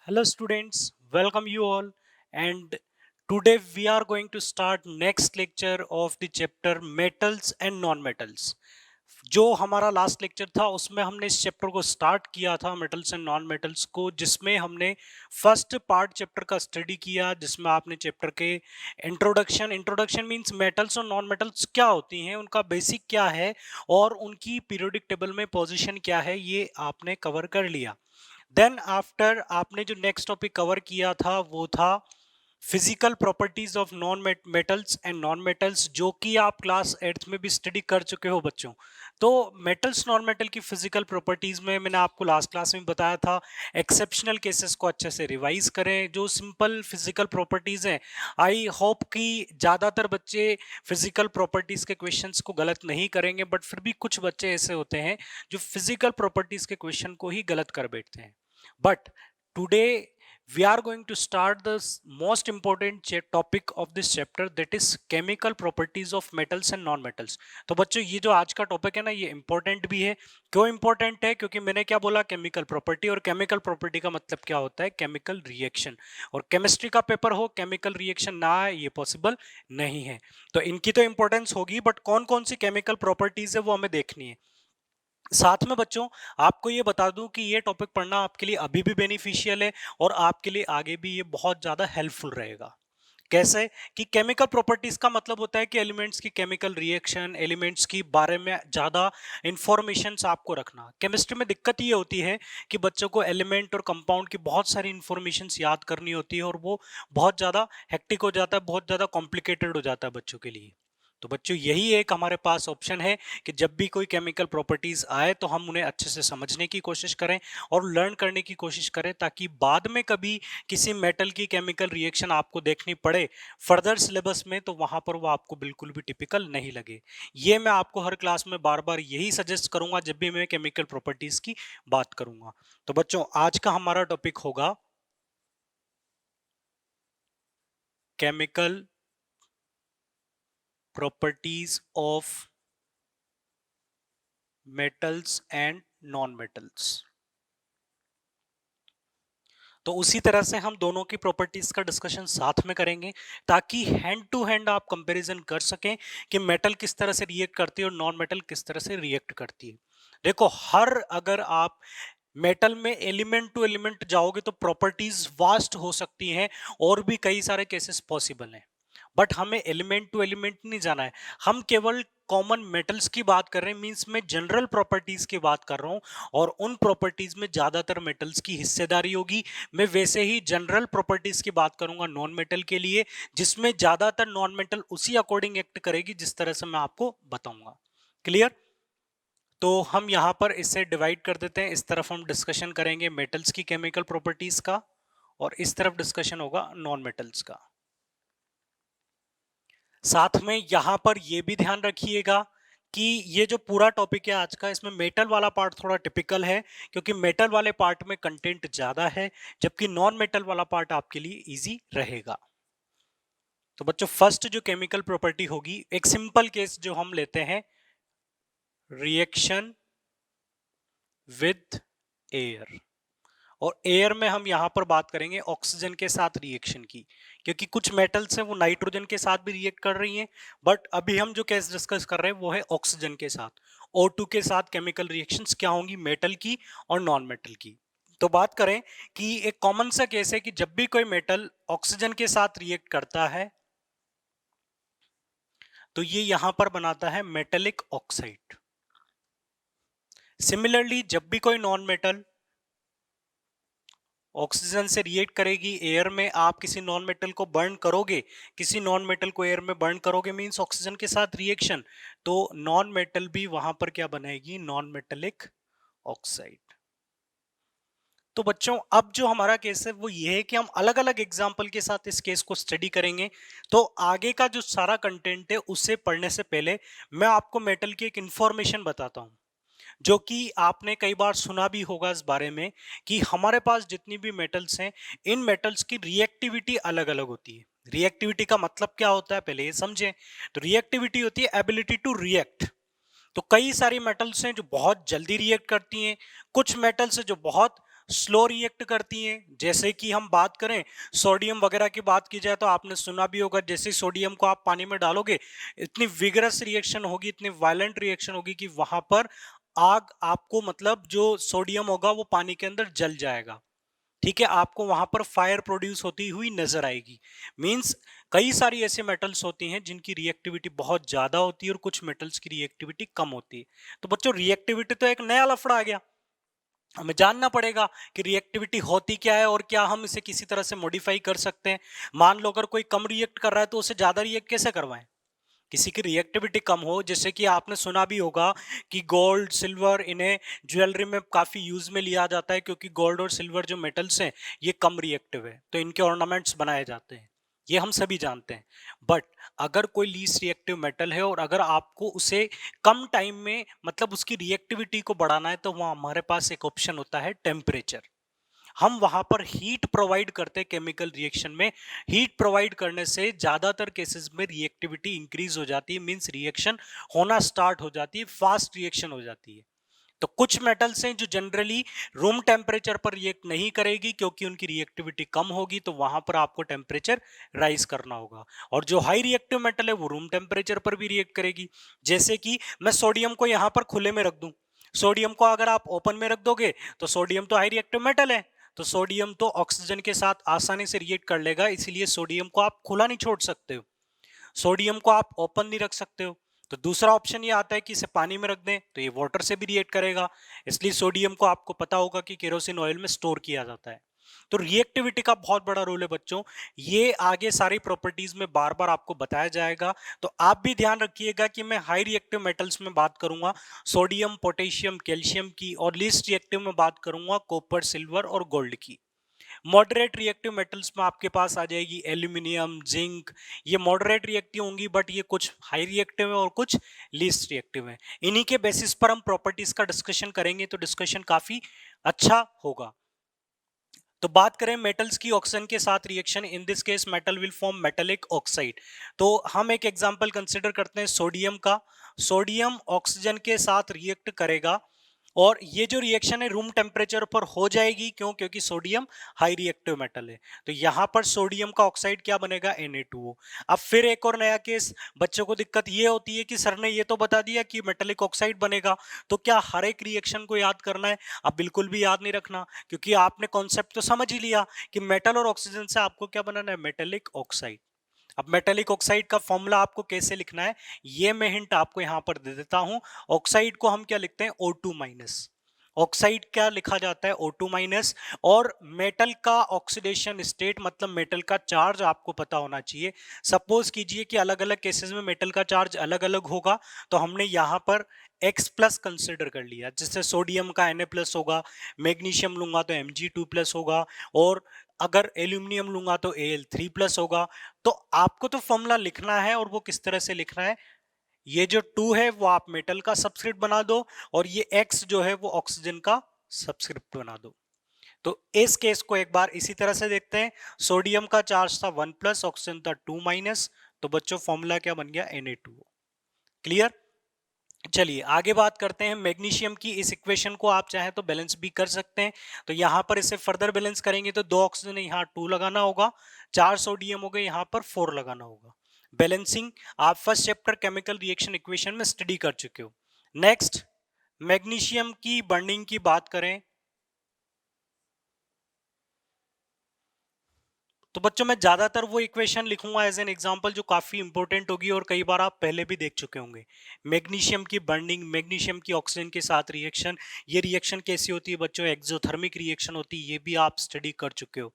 Hello students, welcome you all, and today we are going to start next lecture of the chapter metals and non-metals. जो हमारा last lecture था उसमें हमने इस chapter को start किया था मेटल्स एंड नॉन मेटल्स को, जिसमें हमने फर्स्ट पार्ट चैप्टर का स्टडी किया, जिसमें आपने चैप्टर के इंट्रोडक्शन मींस मेटल्स और नॉन मेटल्स क्या होती हैं, उनका बेसिक क्या है और उनकी पीरियोडिक टेबल में पोजीशन क्या है, ये आपने कवर कर लिया। देन आफ्टर आपने जो नेक्स्ट टॉपिक कवर किया था वो था physical properties of non metals and non metals, जो कि आप क्लास 8th में भी स्टडी कर चुके हो बच्चों। तो मेटल्स नॉन मेटल की फिजिकल प्रॉपर्टीज में मैंने आपको लास्ट क्लास में बताया था, एक्सेप्शनल केसेस को अच्छे से रिवाइज करें। जो सिंपल फिजिकल प्रॉपर्टीज हैं, आई होप कि ज्यादातर बच्चे फिजिकल प्रॉपर्टीज के क्वेश्चंस को गलत नहीं करेंगे, बट फिर भी कुछ बच्चे ऐसे होते हैं जो फिजिकल प्रॉपर्टीज के क्वेश्चन को ही गलत कर बैठते हैं। But today we are going to start the most important topic of this chapter, that is chemical properties of metals and non metals. तो बच्चों ये जो आज का टॉपिक है ना, ये इंपॉर्टेंट भी है। क्यों इंपॉर्टेंट है? क्योंकि मैंने क्या बोला, केमिकल प्रॉपर्टी, और केमिकल प्रॉपर्टी का मतलब क्या होता है, केमिकल रिएक्शन। और केमिस्ट्री का पेपर हो, केमिकल रिएक्शन ना आए, ये पॉसिबल नहीं है। तो इनकी तो इंपॉर्टेंस होगी, बट कौन कौन सी केमिकल प्रॉपर्टीज है वो हमें देखनी है। साथ में बच्चों आपको ये बता दूं कि ये टॉपिक पढ़ना आपके लिए अभी भी बेनिफिशियल है और आपके लिए आगे भी ये बहुत ज्यादा हेल्पफुल रहेगा। कैसे? कि केमिकल प्रॉपर्टीज का मतलब होता है कि एलिमेंट्स की केमिकल रिएक्शन, एलिमेंट्स की बारे में ज्यादा इंफॉर्मेशन आपको रखना। केमिस्ट्री में दिक्कत ये होती है कि बच्चों को एलिमेंट और कंपाउंड की बहुत सारी इंफॉर्मेशन याद करनी होती है और वो बहुत ज्यादा हेक्टिक हो जाता है, बहुत ज्यादा कॉम्प्लिकेटेड हो जाता है बच्चों के लिए। तो बच्चों यही एक हमारे पास ऑप्शन है कि जब भी कोई केमिकल प्रॉपर्टीज आए तो हम उन्हें अच्छे से समझने की कोशिश करें और लर्न करने की कोशिश करें, ताकि बाद में कभी किसी मेटल की केमिकल रिएक्शन आपको देखनी पड़े फर्दर सिलेबस में, तो वहां पर वो आपको बिल्कुल भी टिपिकल नहीं लगे। ये मैं आपको हर क्लास में बार बार यही सजेस्ट करूंगा जब भी मैं केमिकल प्रॉपर्टीज की बात करूंगा। तो बच्चों आज का हमारा टॉपिक होगा chemical properties of metals and non metals. तो उसी तरह से हम दोनों की प्रॉपर्टीज का डिस्कशन साथ में करेंगे, ताकि हैंड टू हैंड आप कंपैरिजन कर सकें कि मेटल किस तरह से रिएक्ट करती है और नॉन मेटल किस तरह से रिएक्ट करती है। देखो, हर अगर आप मेटल में एलिमेंट टू एलिमेंट जाओगे तो प्रॉपर्टीज वास्ट हो सकती हैं और भी कई सारे केसेस पॉसिबल हैं, बट हमें एलिमेंट टू एलिमेंट नहीं जाना है। हम केवल कॉमन मेटल्स की बात कर रहे हैं, मींस मैं जनरल प्रॉपर्टीज की बात कर रहा हूं, और उन प्रॉपर्टीज में ज्यादातर मेटल्स की हिस्सेदारी होगी। मैं वैसे ही जनरल प्रॉपर्टीज की बात करूंगा नॉन मेटल के लिए, जिसमें ज्यादातर नॉन मेटल उसी अकॉर्डिंग एक्ट करेगी जिस तरह से मैं आपको बताऊंगा। क्लियर? तो हम यहां पर इसे डिवाइड कर देते हैं। इस तरफ हम डिस्कशन करेंगे मेटल्स की केमिकल प्रॉपर्टीज का, और इस तरफ डिस्कशन होगा नॉन मेटल्स का। साथ में यहां पर यह भी ध्यान रखिएगा कि ये जो पूरा टॉपिक है आज का, इसमें मेटल वाला पार्ट थोड़ा टिपिकल है, क्योंकि मेटल वाले पार्ट में कंटेंट ज्यादा है, जबकि नॉन मेटल वाला पार्ट आपके लिए इजी रहेगा। तो बच्चों फर्स्ट जो केमिकल प्रॉपर्टी होगी, एक सिंपल केस जो हम लेते हैं, रिएक्शन विद एयर। और एयर में हम यहां पर बात करेंगे ऑक्सीजन के साथ रिएक्शन की, क्योंकि कुछ मेटल्स हैं वो नाइट्रोजन के साथ भी रिएक्ट कर रही हैं, बट अभी हम जो केस डिस्कस कर रहे हैं वो है ऑक्सीजन के साथ। O2 के साथ केमिकल रिएक्शंस क्या होंगी, मेटल की और नॉन मेटल की। तो बात करें कि एक कॉमन सा केस है कि जब भी कोई मेटल ऑक्सीजन के साथ रिएक्ट करता है तो ये यहां पर बनाता है मेटेलिक ऑक्साइड। सिमिलरली जब भी कोई नॉन मेटल ऑक्सीजन से रिएक्ट करेगी एयर में, आप किसी नॉन मेटल को बर्न करोगे, किसी नॉन मेटल को एयर में बर्न करोगे, मींस ऑक्सीजन के साथ रिएक्शन, तो नॉन मेटल भी वहां पर क्या बनाएगी, नॉन मेटेलिक ऑक्साइड। तो बच्चों अब जो हमारा केस है वो ये है कि हम अलग अलग एग्जाम्पल के साथ इस केस को स्टडी करेंगे। तो आगे का जो सारा कंटेंट है उससे पढ़ने से पहले मैं आपको मेटल की एक इंफॉर्मेशन बताता हूं, जो कि आपने कई बार सुना भी होगा इस बारे में, कि हमारे पास जितनी भी मेटल्स हैं, इन मेटल्स की रिएक्टिविटी अलग अलग होती है। रिएक्टिविटी का मतलब क्या होता है पहले ये समझें। तो रिएक्टिविटी होती है एबिलिटी टू रिएक्ट। तो कई सारी मेटल्स हैं जो बहुत जल्दी रिएक्ट करती हैं, कुछ मेटल्स हैं जो बहुत स्लो रिएक्ट करती हैं। जैसे कि हम बात करें सोडियम वगैरह की बात की जाए तो आपने सुना भी होगा, जैसे सोडियम को आप पानी में डालोगे इतनी विगरस रिएक्शन होगी, इतनी वायलेंट रिएक्शन होगी कि वहां पर आग आपको, मतलब जो सोडियम होगा वो पानी के अंदर जल जाएगा। ठीक है, आपको वहां पर फायर प्रोड्यूस होती हुई नजर आएगी। मींस कई सारी ऐसे मेटल्स होती हैं जिनकी रिएक्टिविटी बहुत ज्यादा होती है और कुछ मेटल्स की रिएक्टिविटी कम होती है। तो बच्चों रिएक्टिविटी तो एक नया लफड़ा आ गया, हमें जानना पड़ेगा कि रिएक्टिविटी होती क्या है और क्या हम इसे किसी तरह से मॉडिफाई कर सकते हैं। मान लो अगर कोई कम रिएक्ट कर रहा है तो उसे ज्यादा रिएक्ट कैसे करवाएं। किसी की रिएक्टिविटी कम हो, जैसे कि आपने सुना भी होगा कि गोल्ड सिल्वर इन्हें ज्वेलरी में काफी यूज में लिया जाता है, क्योंकि गोल्ड और सिल्वर जो मेटल्स हैं ये कम रिएक्टिव है, तो इनके ऑर्नामेंट्स बनाए जाते हैं, ये हम सभी जानते हैं। बट अगर कोई लीस्ट रिएक्टिव मेटल है और अगर आपको उसे कम टाइम में, मतलब उसकी रिएक्टिविटी को बढ़ाना है, तो वहां हमारे पास एक ऑप्शन होता है टेम्परेचर। हम वहां पर हीट प्रोवाइड करते हैं केमिकल रिएक्शन में। हीट प्रोवाइड करने से ज्यादातर केसेस में रिएक्टिविटी इंक्रीज हो जाती है, मींस रिएक्शन होना स्टार्ट हो जाती है, फास्ट रिएक्शन हो जाती है। तो कुछ मेटल्स हैं जो जनरली रूम टेम्परेचर पर रिएक्ट नहीं करेगी, क्योंकि उनकी रिएक्टिविटी कम होगी, तो वहां पर आपको टेम्परेचर राइज करना होगा। और जो हाई रिएक्टिव मेटल है वो रूम टेम्परेचर पर भी रिएक्ट करेगी। जैसे कि मैं सोडियम को यहां पर खुले में रख दूं, सोडियम को अगर आप ओपन में रख दोगे तो सोडियम तो हाई रिएक्टिव मेटल है, तो सोडियम तो ऑक्सीजन के साथ आसानी से रिएक्ट कर लेगा, इसलिए सोडियम को आप खुला नहीं छोड़ सकते हो, सोडियम को आप ओपन नहीं रख सकते हो। तो दूसरा ऑप्शन ये आता है कि इसे पानी में रख दें तो ये वाटर से भी रिएक्ट करेगा, इसलिए सोडियम को आपको पता होगा कि केरोसिन ऑयल में स्टोर किया जाता है। तो रिएक्टिविटी का बहुत बड़ा रोल है बच्चों, ये आगे सारी प्रॉपर्टीज में बार बार आपको बताया जाएगा। तो आप भी ध्यान रखिएगा कि मैं हाई रिएक्टिव मेटल्स में बात करूंगा सोडियम पोटेशियम कैल्शियम की, और लीस्ट रिएक्टिव में बात करूंगा कॉपर सिल्वर और गोल्ड की। मॉडरेट रिएक्टिव मेटल्स में आपके पास आ जाएगी एल्यूमिनियम जिंक, ये मॉडरेट रिएक्टिव होंगी, बट ये कुछ हाई रिएक्टिव है और कुछ लीस्ट रिएक्टिव है। इन्हीं के बेसिस पर हम प्रॉपर्टीज का डिस्कशन करेंगे, तो डिस्कशन काफी अच्छा होगा। तो बात करें मेटल्स की ऑक्सीजन के साथ reaction, in this case metal will form metallic oxide. तो हम एक एग्जांपल कंसीडर करते हैं सोडियम का। सोडियम ऑक्सीजन के साथ रिएक्ट करेगा और ये जो रिएक्शन है रूम टेम्परेचर पर हो जाएगी, क्यों? क्योंकि सोडियम हाई रिएक्टिव मेटल है। तो यहां पर सोडियम का ऑक्साइड क्या बनेगा? Na2O। अब फिर एक और नया केस, बच्चों को दिक्कत ये होती है कि सर ने ये तो बता दिया कि मेटेलिक ऑक्साइड बनेगा, तो क्या हर एक रिएक्शन को याद करना है? अब बिल्कुल भी याद नहीं रखना, क्योंकि आपने कॉन्सेप्ट तो समझ ही लिया कि मेटल और ऑक्सीजन से आपको क्या बनाना है? Metallic oxide. अब मेटेलिक ऑक्साइड का फॉर्मूला आपको कैसे लिखना है ये मैं हिंट आपको यहां पर दे देता हूं। ऑक्साइड को हम क्या लिखते हैं? O2 minus. ऑक्साइड क्या लिखा जाता है? O2 minus. और मेटल का ऑक्सीडेशन स्टेट, मतलब मेटल का चार्ज आपको पता होना चाहिए। सपोज कीजिए कि अलग अलग केसेस में मेटल का चार्ज अलग अलग होगा, तो हमने यहां पर X प्लस कंसिडर कर लिया, जिससे सोडियम का Na प्लस होगा, मैग्नीशियम लूंगा तो Mg2 प्लस होगा, और अगर एल्यूमिनियम लूंगा तो Al3 प्लस होगा। तो आपको तो फॉर्मूला लिखना है, और वो किस तरह से लिखना है, ये जो 2 है वो आप मेटल का सबस्क्रिप्ट बना दो, और ये X जो है वो ऑक्सीजन का सबस्क्रिप्ट बना दो। तो इस केस को एक बार इसी तरह से देखते हैं। सोडियम का चार्ज था 1 प्लस, ऑक्सीजन था 2 माइनस, तो बच्चों फॉर्मूला क्या बन गया? Na2O। क्लियर? चलिए आगे बात करते हैं मैग्नीशियम की। इस इक्वेशन को आप चाहें तो बैलेंस भी कर सकते हैं। तो यहां पर इसे फर्दर बैलेंस करेंगे तो 2 ऑक्सीजन यहाँ 2 लगाना होगा, 4 सोडियम हो गए, यहाँ पर 4 लगाना होगा। बैलेंसिंग आप first chapter chemical reaction equation में स्टडी कर चुके हो। नेक्स्ट मैग्नीशियम की बर्निंग की बात करें तो बच्चों मैं ज्यादातर वो इक्वेशन लिखूंगा एज एन एग्जांपल जो काफी इंपॉर्टेंट होगी और कई बार आप पहले भी देख चुके होंगे। मैग्नीशियम की बर्निंग, मैग्नीशियम की ऑक्सीजन के साथ रिएक्शन, ये रिएक्शन कैसी होती है बच्चों? एक्सोथर्मिक रिएक्शन होती है, ये भी आप स्टडी कर चुके हो।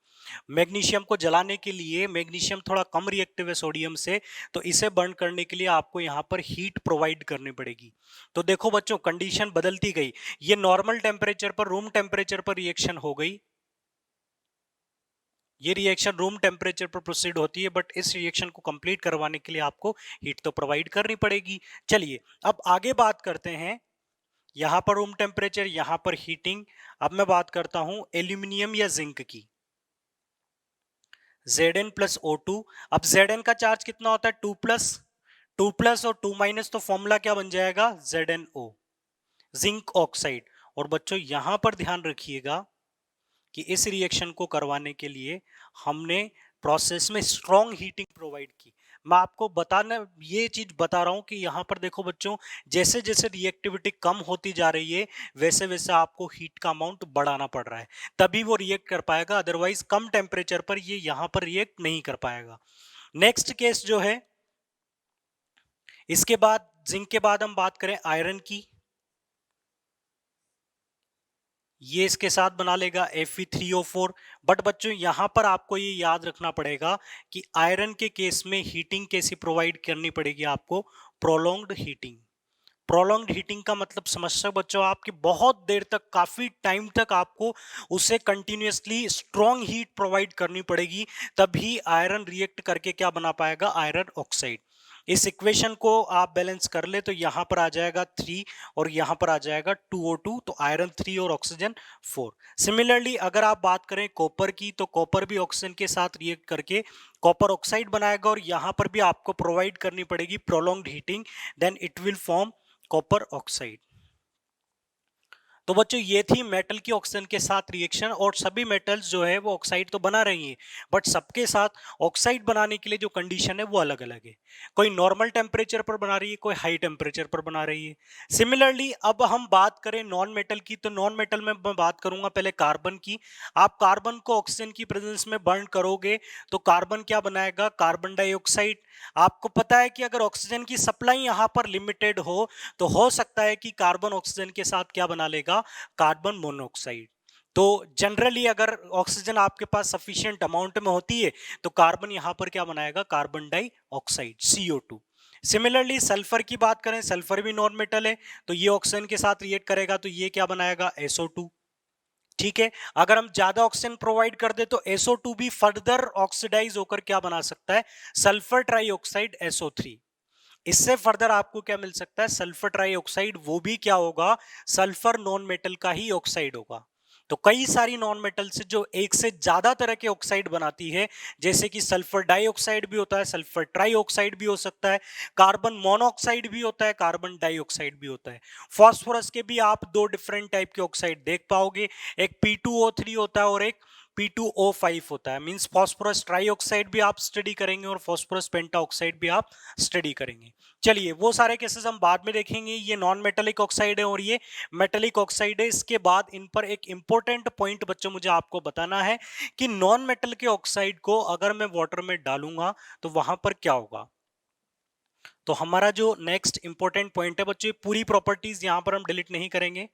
मैग्नीशियम को जलाने के लिए, मैग्नीशियम थोड़ा कम रिएक्टिव है सोडियम से, तो इसे बर्न करने के लिए आपको यहाँ पर हीट प्रोवाइड करनी पड़ेगी। तो देखो बच्चों कंडीशन बदलती गई, ये नॉर्मल टेम्परेचर पर, रूम टेम्परेचर पर रिएक्शन हो गई, ये रिएक्शन रूम टेम्परेचर पर प्रोसीड होती है, बट इस रिएक्शन को कंप्लीट करवाने के लिए आपको हीट तो प्रोवाइड करनी पड़ेगी। चलिए अब आगे बात करते हैं, यहां पर रूम टेम्परेचर, यहां पर हीटिंग। अब मैं बात करता हूं एल्यूमिनियम या जिंक की। Zn plus O2। अब Zn का चार्ज कितना होता है? 2 प्लस, 2 प्लस और 2 माइनस, तो फॉर्मूला क्या बन जाएगा? ZnO, zinc oxide. और बच्चों यहां पर ध्यान रखिएगा, कि इस रिएक्शन को करवाने के लिए हमने प्रोसेस में स्ट्रॉन्ग हीटिंग प्रोवाइड की। मैं आपको बताना ये चीज बता रहा हूं कि यहाँ पर देखो बच्चों, जैसे जैसे रिएक्टिविटी कम होती जा रही है वैसे वैसे आपको हीट का अमाउंट बढ़ाना पड़ रहा है, तभी वो रिएक्ट कर पाएगा, अदरवाइज कम टेम्परेचर पर ये यहाँ पर रिएक्ट नहीं कर पाएगा। नेक्स्ट केस जो है, इसके बाद जिंक के बाद हम बात करें आयरन की, ये इसके साथ बना लेगा Fe3O4। बट बच्चों यहां पर आपको ये याद रखना पड़ेगा कि आयरन के केस में हीटिंग कैसी प्रोवाइड करनी पड़ेगी आपको, प्रोलॉन्ग्ड हीटिंग। प्रोलॉन्ग्ड हीटिंग का मतलब समझ सकते बच्चों आपकी बहुत देर तक, काफी टाइम तक आपको उसे कंटिन्यूअसली स्ट्रॉन्ग हीट प्रोवाइड करनी पड़ेगी, तभी आयरन रिएक्ट करके क्या बना पाएगा, आयरन ऑक्साइड। इस इक्वेशन को आप बैलेंस कर ले तो यहां पर आ जाएगा 3 और यहां पर आ जाएगा 2O2, तो आयरन 3 और ऑक्सीजन 4। सिमिलरली अगर आप बात करें कॉपर की, तो कॉपर भी ऑक्सीजन के साथ रिएक्ट करके कॉपर ऑक्साइड बनाएगा और यहां पर भी आपको प्रोवाइड करनी पड़ेगी prolonged heating, then it will form copper oxide. तो बच्चों ये थी मेटल की ऑक्सीजन के साथ रिएक्शन, और सभी मेटल्स जो है वो ऑक्साइड तो बना रही हैं, बट सबके साथ ऑक्साइड बनाने के लिए जो कंडीशन है वो अलग अलग है। कोई नॉर्मल टेम्परेचर पर बना रही है, कोई हाई टेम्परेचर पर बना रही है। सिमिलरली अब हम बात करें नॉन मेटल की, तो नॉन मेटल में मैं बात करूंगा पहले कार्बन की। आप कार्बन को ऑक्सीजन की प्रेजेंस में बर्न करोगे तो कार्बन क्या बनाएगा, कार्बन डाइऑक्साइड। आपको पता है कि अगर ऑक्सीजन की सप्लाई यहां पर लिमिटेड हो तो हो सकता है कि कार्बन ऑक्सीजन के साथ क्या बना लेगा, कार्बन मोनोऑक्साइड। तो जनरली अगर ऑक्सीजन आपके पास सफिशिएंट अमाउंट में होती है तो कार्बन यहां पर क्या बनाएगा, carbon dioxide CO2। Similarly sulphur की बात करें, सल्फर भी नॉन मेटल है, तो ये ऑक्सीजन के साथ रिएक्ट करेगा तो ये क्या बनाएगा, SO2। ठीक है, अगर हम ज्यादा ऑक्सीजन प्रोवाइड कर दे तो SO2 भी फर्दर ऑक्सीडाइज होकर क्या बना सकता है, सल्फर ट्राइऑक्साइड SO3। इससे फर्दर आपको क्या मिल सकता है, सल्फर ट्राइऑक्साइड, वो भी क्या होगा, सल्फर नॉन मेटल का ही ऑक्साइड होगा। तो कई सारी नॉन मेटल से जो एक से ज्यादा तरह के ऑक्साइड बनाती है, जैसे कि सल्फर डाइऑक्साइड भी होता है, सल्फर ट्राइऑक्साइड भी हो सकता है, कार्बन मोनोऑक्साइड भी होता है, कार्बन डाइऑक्साइड भी होता है। फास्फोरस के भी आप दो डिफरेंट टाइप के ऑक्साइड देख पाओगे, एक P2O3 होता है और एक P2O5 होता है। मींस फास्फोरस ट्राइऑक्साइड भी आप स्टडी करेंगे और फास्फोरस पेंटाऑक्साइड भी आप स्टडी करेंगे। चलिए वो सारे केसेस हम बाद में देखेंगे। ये नॉन मेटेलिक ऑक्साइड है और ये मेटेलिक ऑक्साइड है। इसके बाद इन पर एक इंपॉर्टेंट पॉइंट बच्चों मुझे आपको बताना है कि नॉन मेटल के ऑक्साइड को अगर मैं वाटर में डालूंगा तो वहां पर क्या होगा। तो हमारा जो नेक्स्ट इंपॉर्टेंट पॉइंट है बच्चों, पूरी प्रॉपर्टीज यहां पर हम डिलीट नहीं करेंगे।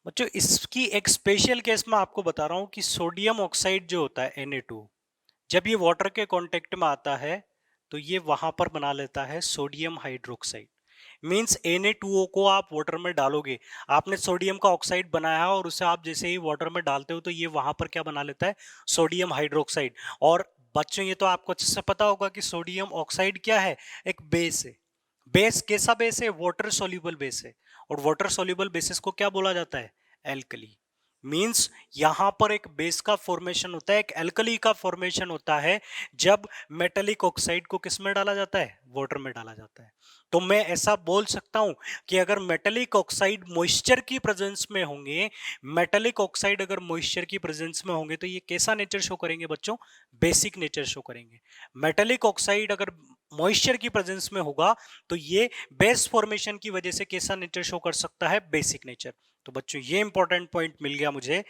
बच्चों इसकी एक स्पेशल केस में आपको बता रहा हूं कि सोडियम ऑक्साइड जो होता है Na2, जब ये वाटर के कांटेक्ट में आता है तो ये वहां पर बना लेता है सोडियम हाइड्रोक्साइड। मींस Na2O को आप वाटर में डालोगे, आपने सोडियम का ऑक्साइड बनाया और उसे आप जैसे ही वाटर में डालते हो तो ये वहां पर क्या बना लेता है, सोडियम हाइड्रोक्साइड। और बच्चों ये तो आपको अच्छे से पता होगा कि सोडियम ऑक्साइड क्या है, एक बेस है। बेस कैसा बेस है, वाटर सोल्यूबल बेस है, और वाटर सोल्यूबल बेसिस को क्या बोला जाता है, एल्कली। मींस यहां पर एक बेस का फॉर्मेशन होता है, एक एल्कली का फॉर्मेशन होता है जब मेटेलिक ऑक्साइड को किस में डाला जाता है, वाटर में डाला जाता है। तो मैं ऐसा बोल सकता हूं कि अगर मेटेलिक ऑक्साइड मॉइस्चर की प्रेजेंस में होंगे, मेटेलिक ऑक्साइड अगर मॉइस्चर की प्रेजेंस में होंगे तो ये कैसा नेचर शो करेंगे बच्चों, बेसिक नेचर शो करेंगे। मेटेलिक ऑक्साइड अगर मॉइस्चर की प्रेजेंस में होगा तो ये बेस फॉर्मेशन की वजह से कैसा नेचर शो कर सकता है, बेसिक नेचर। तो बच्चों ये इंपॉर्टेंट पॉइंट मिल गया मुझे।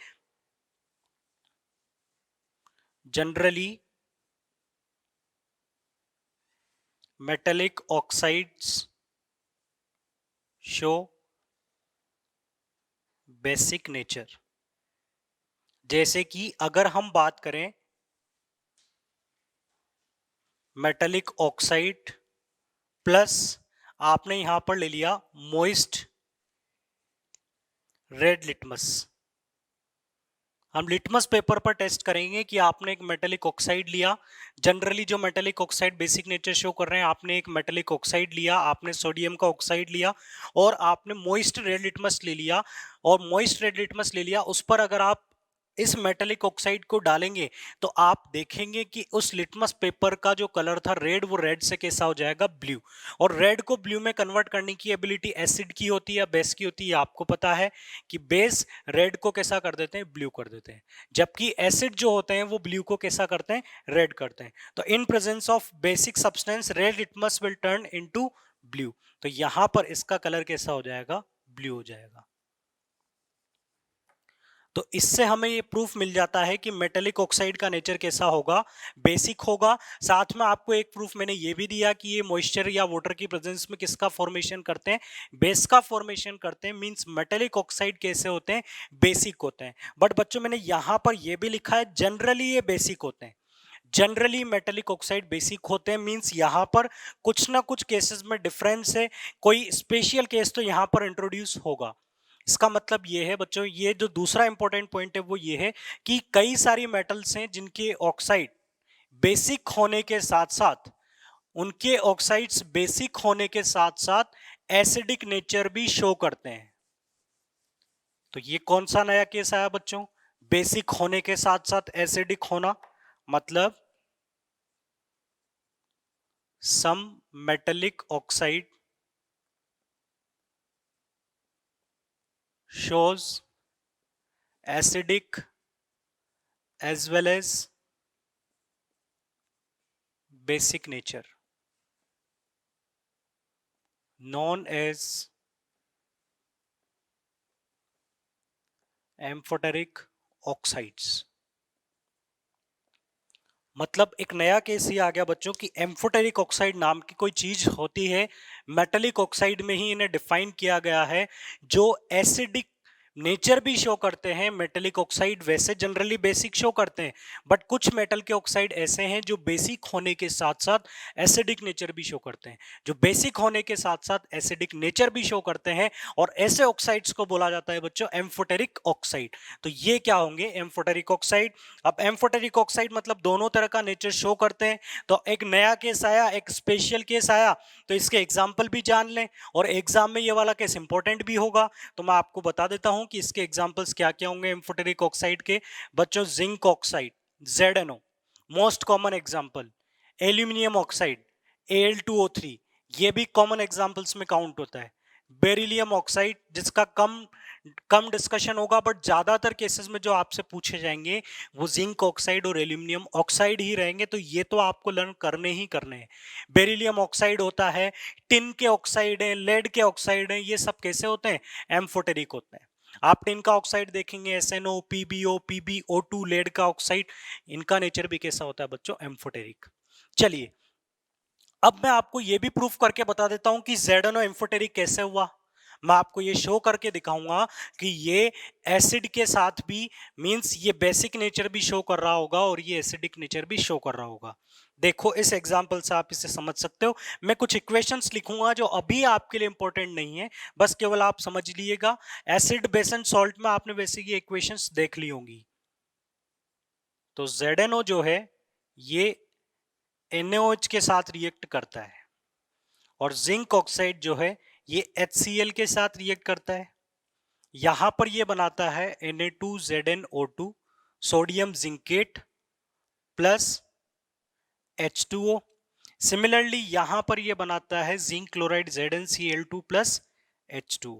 Generally metallic oxides show basic nature. जैसे कि अगर हम बात करें मेटेलिक ऑक्साइड प्लस आपने यहां पर ले लिया मोइस्ट रेड लिटमस, हम लिटमस पेपर पर टेस्ट करेंगे कि आपने एक मेटेलिक ऑक्साइड लिया। जनरली जो metallic oxide basic nature show कर रहे हैं, आपने एक मेटेलिक ऑक्साइड लिया, आपने सोडियम का ऑक्साइड लिया और आपने मॉइस्ट रेड लिटमस ले लिया, और मॉइस्ट रेड लिटमस ले लिया, उस पर अगर आप इस मेटेलिक ऑक्साइड को डालेंगे तो आप देखेंगे कि उस लिटमस पेपर का जो कलर था रेड, वो रेड से कैसा हो जाएगा, ब्लू। और रेड को ब्लू में कन्वर्ट करने की एबिलिटी एसिड की होती है या बेस की होती है, आपको पता है कि बेस रेड को कैसा कर देते हैं, ब्लू कर देते हैं, जबकि एसिड जो होते हैं वो ब्लू को कैसा करते हैं, रेड करते हैं। तो in presence of basic substance red litmus will turn into blue. तो यहां पर इसका कलर कैसा हो जाएगा, ब्लू हो जाएगा। तो इससे हमें ये प्रूफ मिल जाता है कि मेटेलिक ऑक्साइड का नेचर कैसा होगा, बेसिक होगा। साथ में आपको एक प्रूफ मैंने ये भी दिया कि ये मॉइस्चर या वाटर की प्रेजेंस में किसका फॉर्मेशन करते हैं, बेस का फॉर्मेशन करते हैं। मींस मेटेलिक ऑक्साइड कैसे होते हैं, बेसिक होते हैं। बट बच्चों मैंने यहां पर ये भी लिखा है जनरली ये बेसिक होते हैं, जनरली मेटेलिक ऑक्साइड बेसिक होते हैं। मींस यहां पर कुछ ना कुछ केसेस में डिफरेंस है, कोई स्पेशल केस तो यहां पर इंट्रोड्यूस होगा। इसका मतलब ये है बच्चों, ये जो दूसरा इंपॉर्टेंट पॉइंट है वो ये है कि कई सारी मेटल्स हैं जिनके ऑक्साइड बेसिक होने के साथ साथ, उनके ऑक्साइड्स बेसिक होने के साथ साथ एसिडिक नेचर भी शो करते हैं। तो ये कौन सा नया केस आया बच्चों, बेसिक होने के साथ साथ एसिडिक होना। मतलब some metallic oxide shows acidic as well as basic nature, known as amphoteric oxides। मतलब एक नया केस ये आ गया बच्चों कि एम्फोटेरिक ऑक्साइड नाम की कोई चीज होती है, मेटेलिक ऑक्साइड में ही इन्हें डिफाइन किया गया है, जो एसिडिक नेचर भी शो करते हैं। मेटेलिक ऑक्साइड वैसे जनरली बेसिक शो करते हैं, बट कुछ मेटल के ऑक्साइड ऐसे हैं जो बेसिक होने के साथ साथ एसिडिक नेचर भी शो करते हैं, जो बेसिक होने के साथ साथ एसिडिक नेचर भी शो करते हैं। और ऐसे ऑक्साइड्स को बोला जाता है बच्चों एम्फोटेरिक ऑक्साइड। तो ये क्या होंगे, एम्फोटेरिक ऑक्साइड। अब एम्फोटेरिक ऑक्साइड मतलब दोनों तरह का नेचर शो करते हैं। तो एक नया केस आया, एक स्पेशल केस आया, तो इसके एग्जाम्पल भी जान लें, और एग्जाम में ये वाला केस इंपॉर्टेंट भी होगा। तो मैं आपको बता देता हूं कि इसके एग्जाम्पल्स क्या क्या होंगे एम्फोटेरिक ऑक्साइड के। बच्चों zinc oxide ZnO most common example, aluminium oxide Al2O3 ये भी कॉमन एग्जाम्पल्स में काउंट होता है। बेरिलियम ऑक्साइड जिसका कम कम डिस्कशन होगा, बट ज्यादातर केसेस में जो आपसे पूछे जाएंगे वो जिंक ऑक्साइड और एल्यूमिनियम ऑक्साइड ही रहेंगे। तो ये तो आपको लर्न करने ही करने हैं। बेरिलियम ऑक्साइड होता है, टिन के ऑक्साइड है, लेड के ऑक्साइड है, ये सब कैसे होते हैं, एम्फोटेरिक होते हैं। आप टिन का ऑक्साइड देखेंगे SnO, PbO, PbO2, लेड का ऑक्साइड, इनका नेचर भी कैसा होता है बच्चों, एम्फोटेरिक। चलिए अब मैं आपको यह भी प्रूफ करके बता देता हूं कि ZnO एम्फोटेरिक कैसे हुआ। मैं आपको ये शो करके दिखाऊंगा कि ये एसिड के साथ भी, मींस ये बेसिक नेचर भी शो कर रहा होगा और ये एसिडिक नेचर भी शो कर रहा होगा। देखो इस एग्जांपल से आप इसे समझ सकते हो। मैं कुछ इक्वेशंस लिखूंगा जो अभी आपके लिए इंपॉर्टेंट नहीं है, बस केवल आप समझ लीजिएगा। एसिड बेस एंड सॉल्ट में आपने वैसे ये इक्वेशंस देख ली होंगी। तो ZnO जो है ये NaOH के साथ रिएक्ट करता है, और जिंक ऑक्साइड जो है ये HCl के साथ रिएक्ट करता है। यहां पर ये बनाता है Na2ZnO2 sodium zincate plus H2O। Similarly यहां पर ये बनाता है zinc chloride ZnCl2 plus H2O।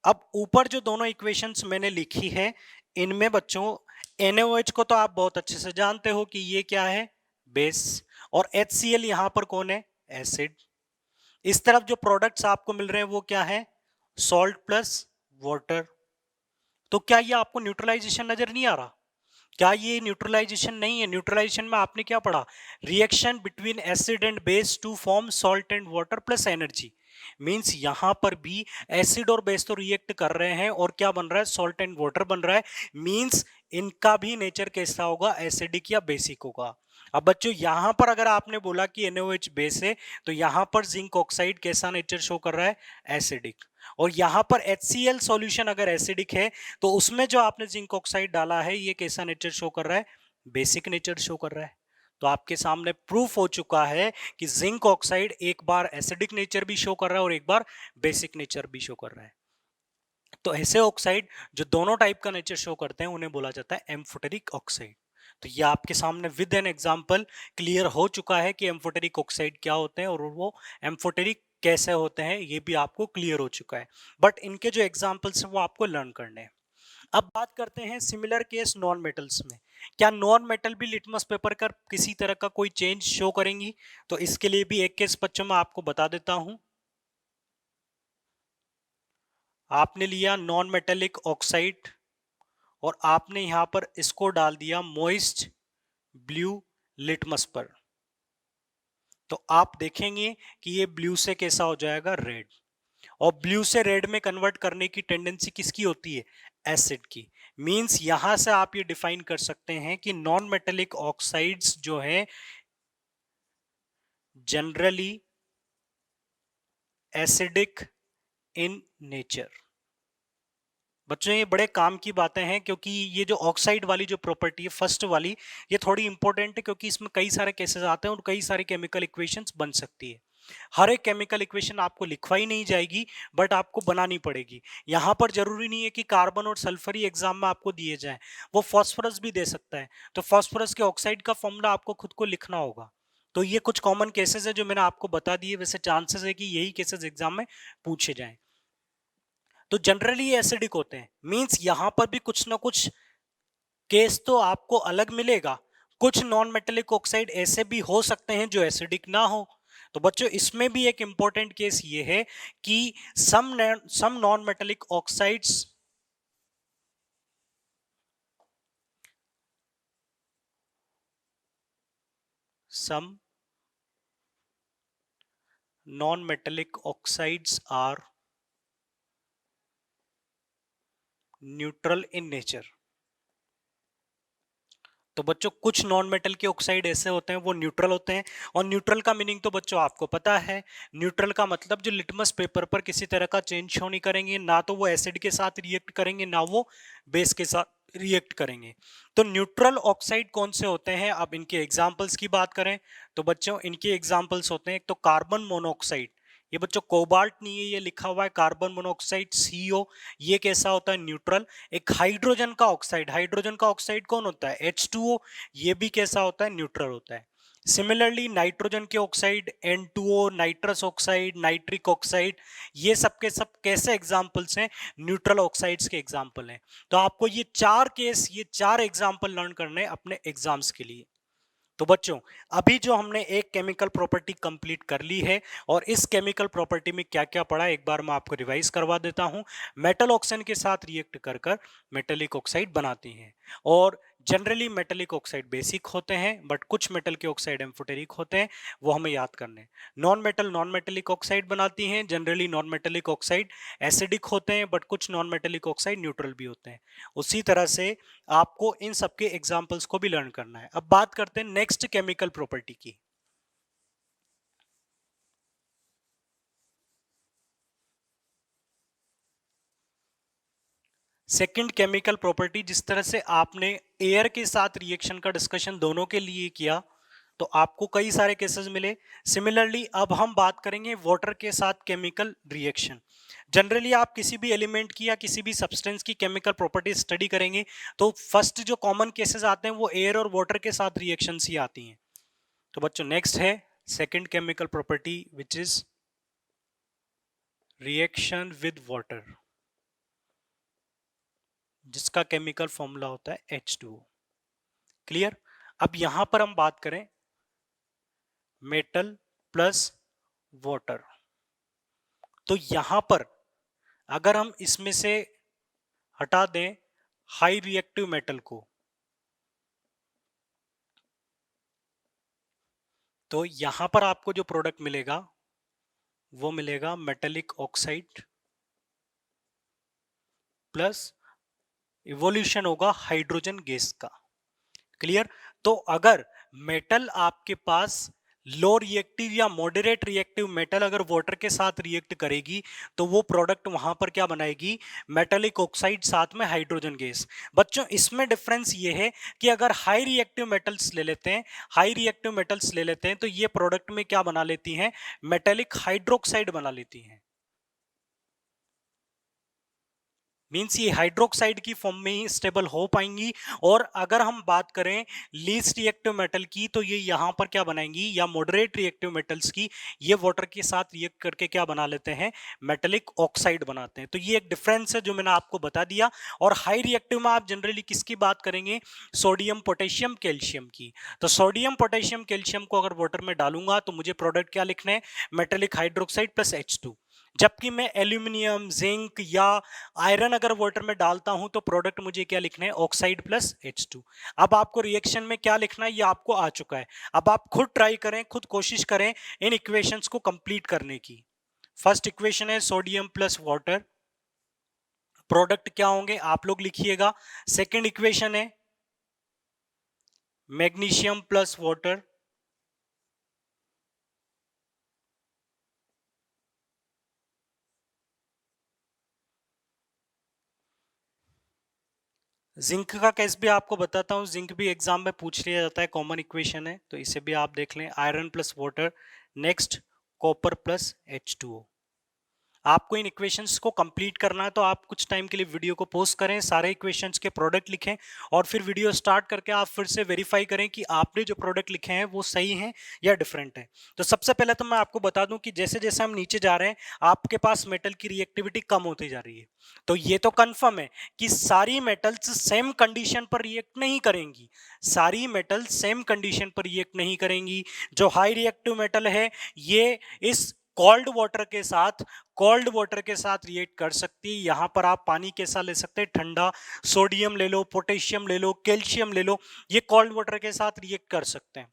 अब ऊपर जो दोनों इक्वेशंस मैंने लिखी है, इनमें बच्चों NaOH को तो आप बहुत अच्छे से जानते हो कि ये क्या है, बेस, और HCl यहां पर कौन है, एसिड। इस तरफ जो प्रोडक्ट्स आपको मिल रहे हैं वो क्या है, सॉल्ट प्लस वाटर। तो क्या ये आपको न्यूट्रलाइजेशन नजर नहीं आ रहा, क्या ये न्यूट्रलाइजेशन नहीं है। न्यूट्रलाइजेशन में आपने क्या पढ़ा, reaction between acid and base to form salt and water plus energy. Means यहां पर भी एसिड और बेस तो रिएक्ट कर रहे हैं और क्या बन रहा है, सॉल्ट एंड वाटर बन रहा है। मींस इनका भी नेचर कैसा होगा, एसिडिक या बेसिक होगा। अब बच्चों यहां पर अगर आपने बोला कि NaOH बेस है, तो यहां पर जिंक ऑक्साइड कैसा नेचर शो कर रहा है, एसिडिक। और यहां पर HCl सॉल्यूशन अगर एसिडिक है, तो उसमें जो आपने जिंक ऑक्साइड डाला है ये कैसा नेचर शो कर रहा है, बेसिक नेचर शो कर रहा है। तो आपके सामने प्रूफ हो चुका है कि जिंक ऑक्साइड एक बार एसिडिक नेचर भी शो कर रहा है और एक बार बेसिक नेचर भी शो कर रहा है। तो ऐसे ऑक्साइड जो दोनों टाइप का नेचर शो करते हैं उन्हें बोला जाता है एम्फोटेरिक ऑक्साइड। तो ये आपके सामने विद एन एग्जांपल क्लियर हो चुका है कि एम्फोटेरिक ऑक्साइड क्या होते हैं और वो एम्फोटेरिक कैसे होते हैं, ये भी आपको क्लियर हो चुका है। बट इनके जो एग्जांपल्स हैं वो आपको लर्न करने हैं। अब बात करते हैं सिमिलर केस नॉन मेटल्स में। क्या नॉन मेटल भी लिटमस पेपर का किसी तरह का कोई चेंज शो करेंगी? तो इसके लिए भी एक केस बच्चों मैं आपको बता देता हूं। आपने लिया नॉन मेटेलिक ऑक्साइड और आपने यहां पर इसको डाल दिया मॉइस्ट ब्लू लिटमस पर, तो आप देखेंगे कि ये ब्लू से कैसा हो जाएगा, रेड। और ब्लू से रेड में कन्वर्ट करने की टेंडेंसी किसकी होती है, एसिड की। मींस यहां से आप ये डिफाइन कर सकते हैं कि नॉन मेटेलिक ऑक्साइड्स जो है जनरली एसिडिक इन नेचर। बच्चों ये बड़े काम की बातें हैं, क्योंकि ये जो ऑक्साइड वाली जो प्रॉपर्टी है फर्स्ट वाली, ये थोड़ी इंपॉर्टेंट है, क्योंकि इसमें कई सारे केसेस आते हैं और कई सारे केमिकल इक्वेशंस बन सकती है। हर एक केमिकल इक्वेशन आपको लिखवाई नहीं जाएगी, बट आपको बनानी पड़ेगी। यहाँ पर जरूरी नहीं है कि कार्बन और सल्फर ही एग्जाम में आपको दिए जाए, वो फॉस्फोरस भी दे सकता है। तो फॉस्फोरस के ऑक्साइड का फॉर्मूला आपको खुद को लिखना होगा। तो ये कुछ कॉमन केसेस है जो मैंने आपको बता दिए, वैसे चांसेस है कि यही केसेस एग्जाम में पूछे जाएं। तो जनरली एसिडिक होते हैं, मींस यहां पर भी कुछ ना कुछ केस तो आपको अलग मिलेगा। कुछ नॉन मेटेलिक ऑक्साइड ऐसे भी हो सकते हैं जो एसिडिक ना हो। तो बच्चों इसमें भी एक इंपॉर्टेंट केस ये है कि some non metallic oxides some non metallic oxides are neutral in nature. तो बच्चों कुछ नॉन मेटल के ऑक्साइड ऐसे होते हैं वो न्यूट्रल होते हैं। और न्यूट्रल का मीनिंग तो बच्चों आपको पता है। न्यूट्रल का मतलब जो लिटमस पेपर पर किसी तरह का चेंज शो नहीं करेंगे, ना तो वो एसिड के साथ रिएक्ट करेंगे ना वो बेस के साथ रिएक्ट करेंगे। तो न्यूट्रल ऑक्साइड कौन से होते हैं? अब इनके एग्जाम्पल्स की बात करें तो बच्चों इनके एग्जाम्पल्स होते हैं, एक तो कार्बन मोनोऑक्साइड। ये बच्चों कोबाल्ट नहीं है, ये लिखा हुआ है कार्बन मोनोऑक्साइड CO। ये कैसा होता है, न्यूट्रल। एक हाइड्रोजन का ऑक्साइड, हाइड्रोजन का ऑक्साइड कौन होता है, H2O। ये भी कैसा होता है, न्यूट्रल होता है। सिमिलरली नाइट्रोजन के oxide N2O, nitrous oxide, nitric oxide, ये सब के सब कैसे एग्जांपल्स हैं, न्यूट्रल ऑक्साइड्स के एग्जांपल हैं। तो आपको ये चार केस, ये चार एग्जांपल लर्न करने हैं अपने एग्जाम्स के लिए। तो बच्चों अभी जो हमने एक केमिकल प्रॉपर्टी कंप्लीट कर ली है, और इस केमिकल प्रॉपर्टी में क्या क्या पड़ा एक बार मैं आपको रिवाइज करवा देता हूं। मेटल ऑक्साइड के साथ रिएक्ट कर कर मेटेलिक ऑक्साइड बनाती हैं, और जनरली मेटेलिक ऑक्साइड बेसिक होते हैं, बट कुछ मेटल के ऑक्साइड एम्फोटेरिक होते हैं, वो हमें याद करने हैं। नॉन मेटेलिक ऑक्साइड बनाती हैं, generally non metallic oxide acidic होते हैं, बट कुछ नॉन मेटेलिक ऑक्साइड न्यूट्रल भी होते हैं। उसी तरह से आपको इन सबके एग्जाम्पल्स को भी लर्न करना है। अब बात करते हैं नेक्स्ट केमिकल प्रॉपर्टी की। सेकंड केमिकल प्रॉपर्टी, जिस तरह से आपने एयर के साथ रिएक्शन का डिस्कशन दोनों के लिए किया, तो आपको कई सारे केसेस मिले। सिमिलरली अब हम बात करेंगे वाटर के साथ केमिकल रिएक्शन। जनरली आप किसी भी एलिमेंट की या किसी भी सब्सटेंस की केमिकल प्रॉपर्टी स्टडी करेंगे तो फर्स्ट जो कॉमन केसेस आते हैं वो एयर और वाटर के साथ रिएक्शन ही आती हैं। तो बच्चों नेक्स्ट है second chemical property which is reaction with water, जिसका केमिकल फॉर्मूला होता है H2O। क्लियर? अब यहां पर हम बात करें मेटल प्लस वाटर, तो यहां पर अगर हम इसमें से हटा दें हाई रिएक्टिव मेटल को, तो यहां पर आपको जो प्रोडक्ट मिलेगा वो मिलेगा मेटेलिक ऑक्साइड प्लस इवोल्यूशन होगा हाइड्रोजन गैस का। क्लियर? तो अगर मेटल आपके पास लो रिएक्टिव या मॉडरेट रिएक्टिव मेटल अगर वाटर के साथ रिएक्ट करेगी तो वो प्रोडक्ट वहां पर क्या बनाएगी, मेटेलिक ऑक्साइड साथ में हाइड्रोजन गैस। बच्चों इसमें डिफरेंस ये है कि अगर हाई रिएक्टिव मेटल्स ले लेते हैं, हाई रिएक्टिव मेटल्स ले लेते हैं तो ये प्रोडक्ट में क्या बना लेती हैं, मेटेलिक हाइड्रोक्साइड बना लेती हैं। मींस ये हाइड्रोक्साइड की फॉर्म में ही स्टेबल हो पाएंगी। और अगर हम बात करें लीस्ट रिएक्टिव मेटल की, तो ये यहां पर क्या बनाएंगी, या मॉडरेट रिएक्टिव मेटल्स की, ये वाटर के साथ रिएक्ट करके क्या बना लेते हैं, मेटेलिक ऑक्साइड बनाते हैं। तो ये एक डिफरेंस है जो मैंने आपको बता दिया। और हाई रिएक्टिव में आप जनरली किसकी बात करेंगे, सोडियम पोटेशियम कैल्शियम की। तो सोडियम पोटेशियम कैल्शियम को अगर वाटर में डालूंगा तो मुझे प्रोडक्ट क्या लिखना है, मेटेलिक हाइड्रोक्साइड प्लस H2। जबकि मैं एल्यूमिनियम, जिंक या आयरन अगर वाटर में डालता हूं तो प्रोडक्ट मुझे क्या लिखना है, ऑक्साइड प्लस H2। अब आपको रिएक्शन में क्या लिखना है ये आपको आ चुका है। अब आप खुद ट्राई करें, खुद कोशिश करें इन इक्वेशंस को कंप्लीट करने की। फर्स्ट इक्वेशन है सोडियम प्लस वाटर, प्रोडक्ट क्या होंगे आप लोग लिखिएगा। सेकेंड इक्वेशन है मैग्नीशियम प्लस वाटर, जिंक का केस भी आपको बताता हूं, जिंक भी एग्जाम में पूछ लिया जाता है, कॉमन इक्वेशन है तो इसे भी आप देख लें। Iron plus water, next copper plus H2O। आपको इन इक्वेशंस को कंप्लीट करना है तो आप कुछ टाइम के लिए वीडियो को पॉज करें, सारे इक्वेशंस के प्रोडक्ट लिखें और फिर वीडियो स्टार्ट करके आप फिर से वेरीफाई करें कि आपने जो प्रोडक्ट लिखे हैं वो सही हैं या डिफरेंट है। तो सबसे पहले तो मैं आपको बता दूं कि जैसे जैसे हम नीचे जा रहे हैं आपके पास मेटल की रिएक्टिविटी कम होती जा रही है। तो ये तो कंफर्म है कि सारी मेटल्स सेम कंडीशन पर रिएक्ट नहीं करेंगी, सारी मेटल सेम कंडीशन पर रिएक्ट नहीं करेंगी। जो हाई रिएक्टिव मेटल है ये इस कोल्ड वाटर के साथ रिएक्ट कर सकती है। यहां पर आप पानी कैसा ले सकते हैं, ठंडा, सोडियम ले लो, पोटेशियम ले लो, कैल्शियम ले लो, ये कोल्ड वाटर के साथ रिएक्ट कर सकते हैं।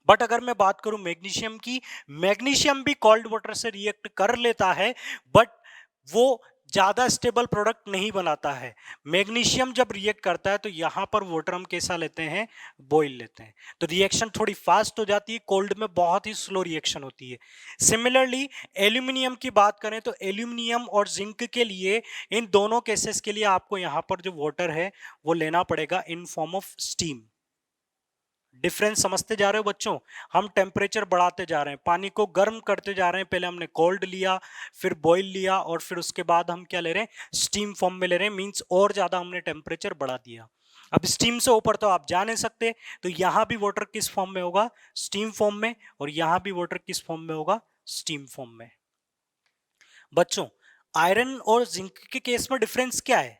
बट अगर मैं बात करूं मैग्नीशियम की, मैग्नीशियम भी कोल्ड वाटर से रिएक्ट कर लेता है बट वो ज्यादा स्टेबल प्रोडक्ट नहीं बनाता है। मैग्नीशियम जब रिएक्ट करता है तो यहां पर वाटर हम कैसा लेते हैं, बॉयल लेते हैं, तो रिएक्शन थोड़ी फास्ट हो जाती है, कोल्ड में बहुत ही स्लो रिएक्शन होती है। सिमिलरली एल्यूमिनियम की बात करें तो एल्यूमिनियम और जिंक के लिए, इन दोनों केसेस के लिए आपको यहां पर जो वाटर है वो लेना पड़ेगा in form of steam. Difference समझते जा रहे हो बच्चों, हम टेम्परेचर बढ़ाते जा रहे हैं, पानी को गर्म करते जा रहे हैं, पहले हमने कोल्ड लिया, फिर बॉईल लिया और फिर उसके बाद हम क्या ले रहे हैं, स्टीम फॉर्म में ले रहे हैं, मींस और ज्यादा हमने टेम्परेचर बढ़ा दिया। अब स्टीम से ऊपर तो आप जा नहीं सकते, तो यहां भी वाटर किस फॉर्म में होगा, स्टीम फॉर्म में, और यहां भी वाटर किस फॉर्म में होगा, स्टीम फॉर्म में। बच्चों आयरन और जिंक के केस में डिफरेंस क्या है,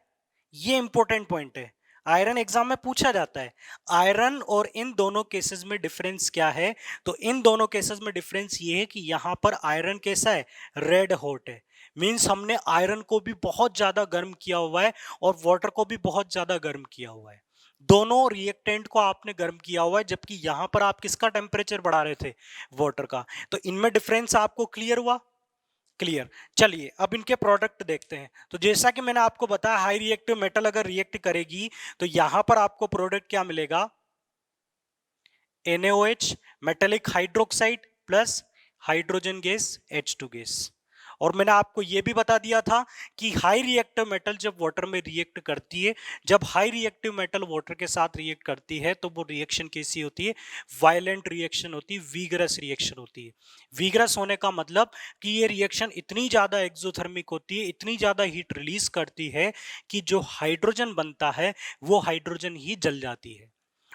ये इंपॉर्टेंट पॉइंट है, आयरन एग्जाम में पूछा जाता है। आयरन और इन दोनों केसेस में डिफरेंस क्या है, तो इन दोनों केसेस में डिफरेंस ये है कि यहां पर आयरन कैसा है, रेड हॉट है, मींस हमने आयरन को भी बहुत ज्यादा गर्म किया हुआ है और वाटर को भी बहुत ज्यादा गर्म किया हुआ है, दोनों रिएक्टेंट को आपने गर्म किया हुआ है, जबकि यहां पर आप किसका टेम्परेचर बढ़ा रहे थे, वाटर का। तो इनमें डिफरेंस आपको क्लियर हुआ, क्लियर। चलिए अब इनके प्रोडक्ट देखते हैं। तो जैसा कि मैंने आपको बताया हाई रिएक्टिव मेटल अगर रिएक्ट करेगी तो यहां पर आपको प्रोडक्ट क्या मिलेगा, NaOH, metallic hydroxide plus hydrogen gas H2 gas. और मैंने आपको यह भी बता दिया था कि हाई रिएक्टिव मेटल जब वाटर में रिएक्ट करती है, जब हाई रिएक्टिव मेटल वाटर के साथ रिएक्ट करती है तो वो रिएक्शन कैसी होती है, वायलेंट रिएक्शन होती है, वीगरस रिएक्शन होती है। वीगरस होने का मतलब कि ये रिएक्शन इतनी ज्यादा एक्सोथर्मिक होती है, इतनी ज्यादा हीट रिलीज करती है कि जो हाइड्रोजन बनता है वो हाइड्रोजन ही जल जाती है।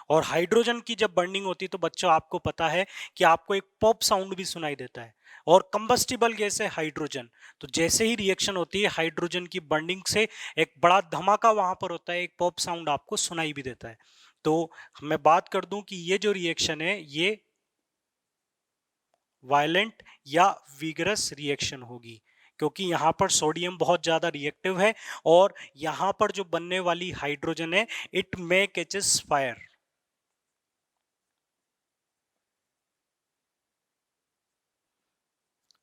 और हाइड्रोजन की जब बर्निंग होती है तो बच्चों आपको पता है कि आपको एक पॉप साउंड भी सुनाई देता है, और कंबस्टिबल गैस है हाइड्रोजन, तो जैसे ही रिएक्शन होती है हाइड्रोजन की बर्निंग से एक बड़ा धमाका वहां पर होता है, एक पॉप साउंड आपको सुनाई भी देता है। तो मैं बात कर दूं कि ये जो रिएक्शन है ये वायलेंट या विगरस रिएक्शन होगी, क्योंकि यहां पर सोडियम बहुत ज्यादा रिएक्टिव है और यहां पर जो बनने वाली हाइड्रोजन है इट मे कैचेस फायर।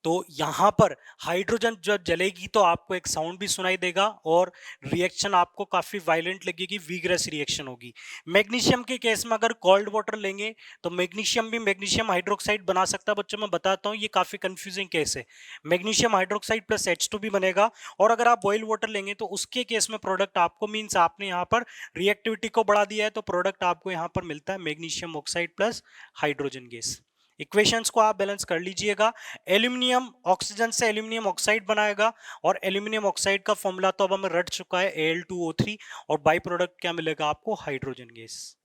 तो यहां पर हाइड्रोजन जब जलेगी तो आपको एक साउंड भी सुनाई देगा और रिएक्शन आपको काफी वायलेंट लगेगी, विगरस रिएक्शन होगी। मैग्नीशियम के केस में अगर कोल्ड वाटर लेंगे तो मैग्नीशियम भी मैग्नीशियम हाइड्रोक्साइड बना सकता है। बच्चों मैं बताता हूं ये काफी कंफ्यूजिंग केस है, मैग्नीशियम हाइड्रोक्साइड प्लस H2 भी बनेगा। और अगर आप बॉइल वाटर लेंगे तो उसके केस में प्रोडक्ट आपको, मीन्स आपने यहाँ पर रिएक्टिविटी को बढ़ा दिया है तो प्रोडक्ट आपको यहाँ पर मिलता है magnesium oxide plus hydrogen gas. Equations को आप बैलेंस कर लीजिएगा। एल्यूमिनियम ऑक्सीजन से एल्यूमिनियम ऑक्साइड बनाएगा और एल्यूमिनियम ऑक्साइड का फॉर्मूला तो अब हमें रट चुका है Al2O3 और बाई प्रोडक्ट क्या मिलेगा आपको, हाइड्रोजन गैस।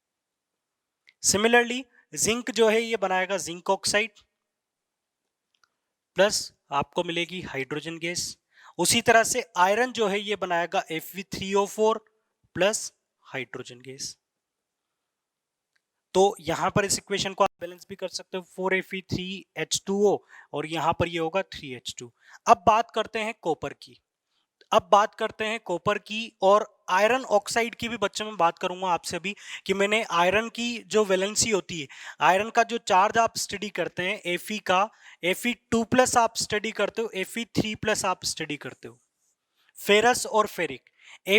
सिमिलरली जिंक जो है ये बनाएगा जिंक ऑक्साइड प्लस आपको मिलेगी हाइड्रोजन गैस। उसी तरह से आयरन जो है ये बनाएगा Fe3O4 प्लस हाइड्रोजन गैस। तो यहां पर इस इक्वेशन को आप बैलेंस भी कर सकते हो, 4Fe3H2O और यहां पर ये होगा 3H2। अब बात करते हैं कॉपर की। अब बात करते हैं कॉपर की और आयरन ऑक्साइड की भी बच्चों में बात करूंगा आपसे भी कि मैंने आयरन की जो वैलेंसी होती है, आयरन का जो चार्ज आप स्टडी करते हैं Fe का, Fe2+ आप स्टडी करते हो, Fe3+ आप स्टडी करते हो। फेरस और फेरिक,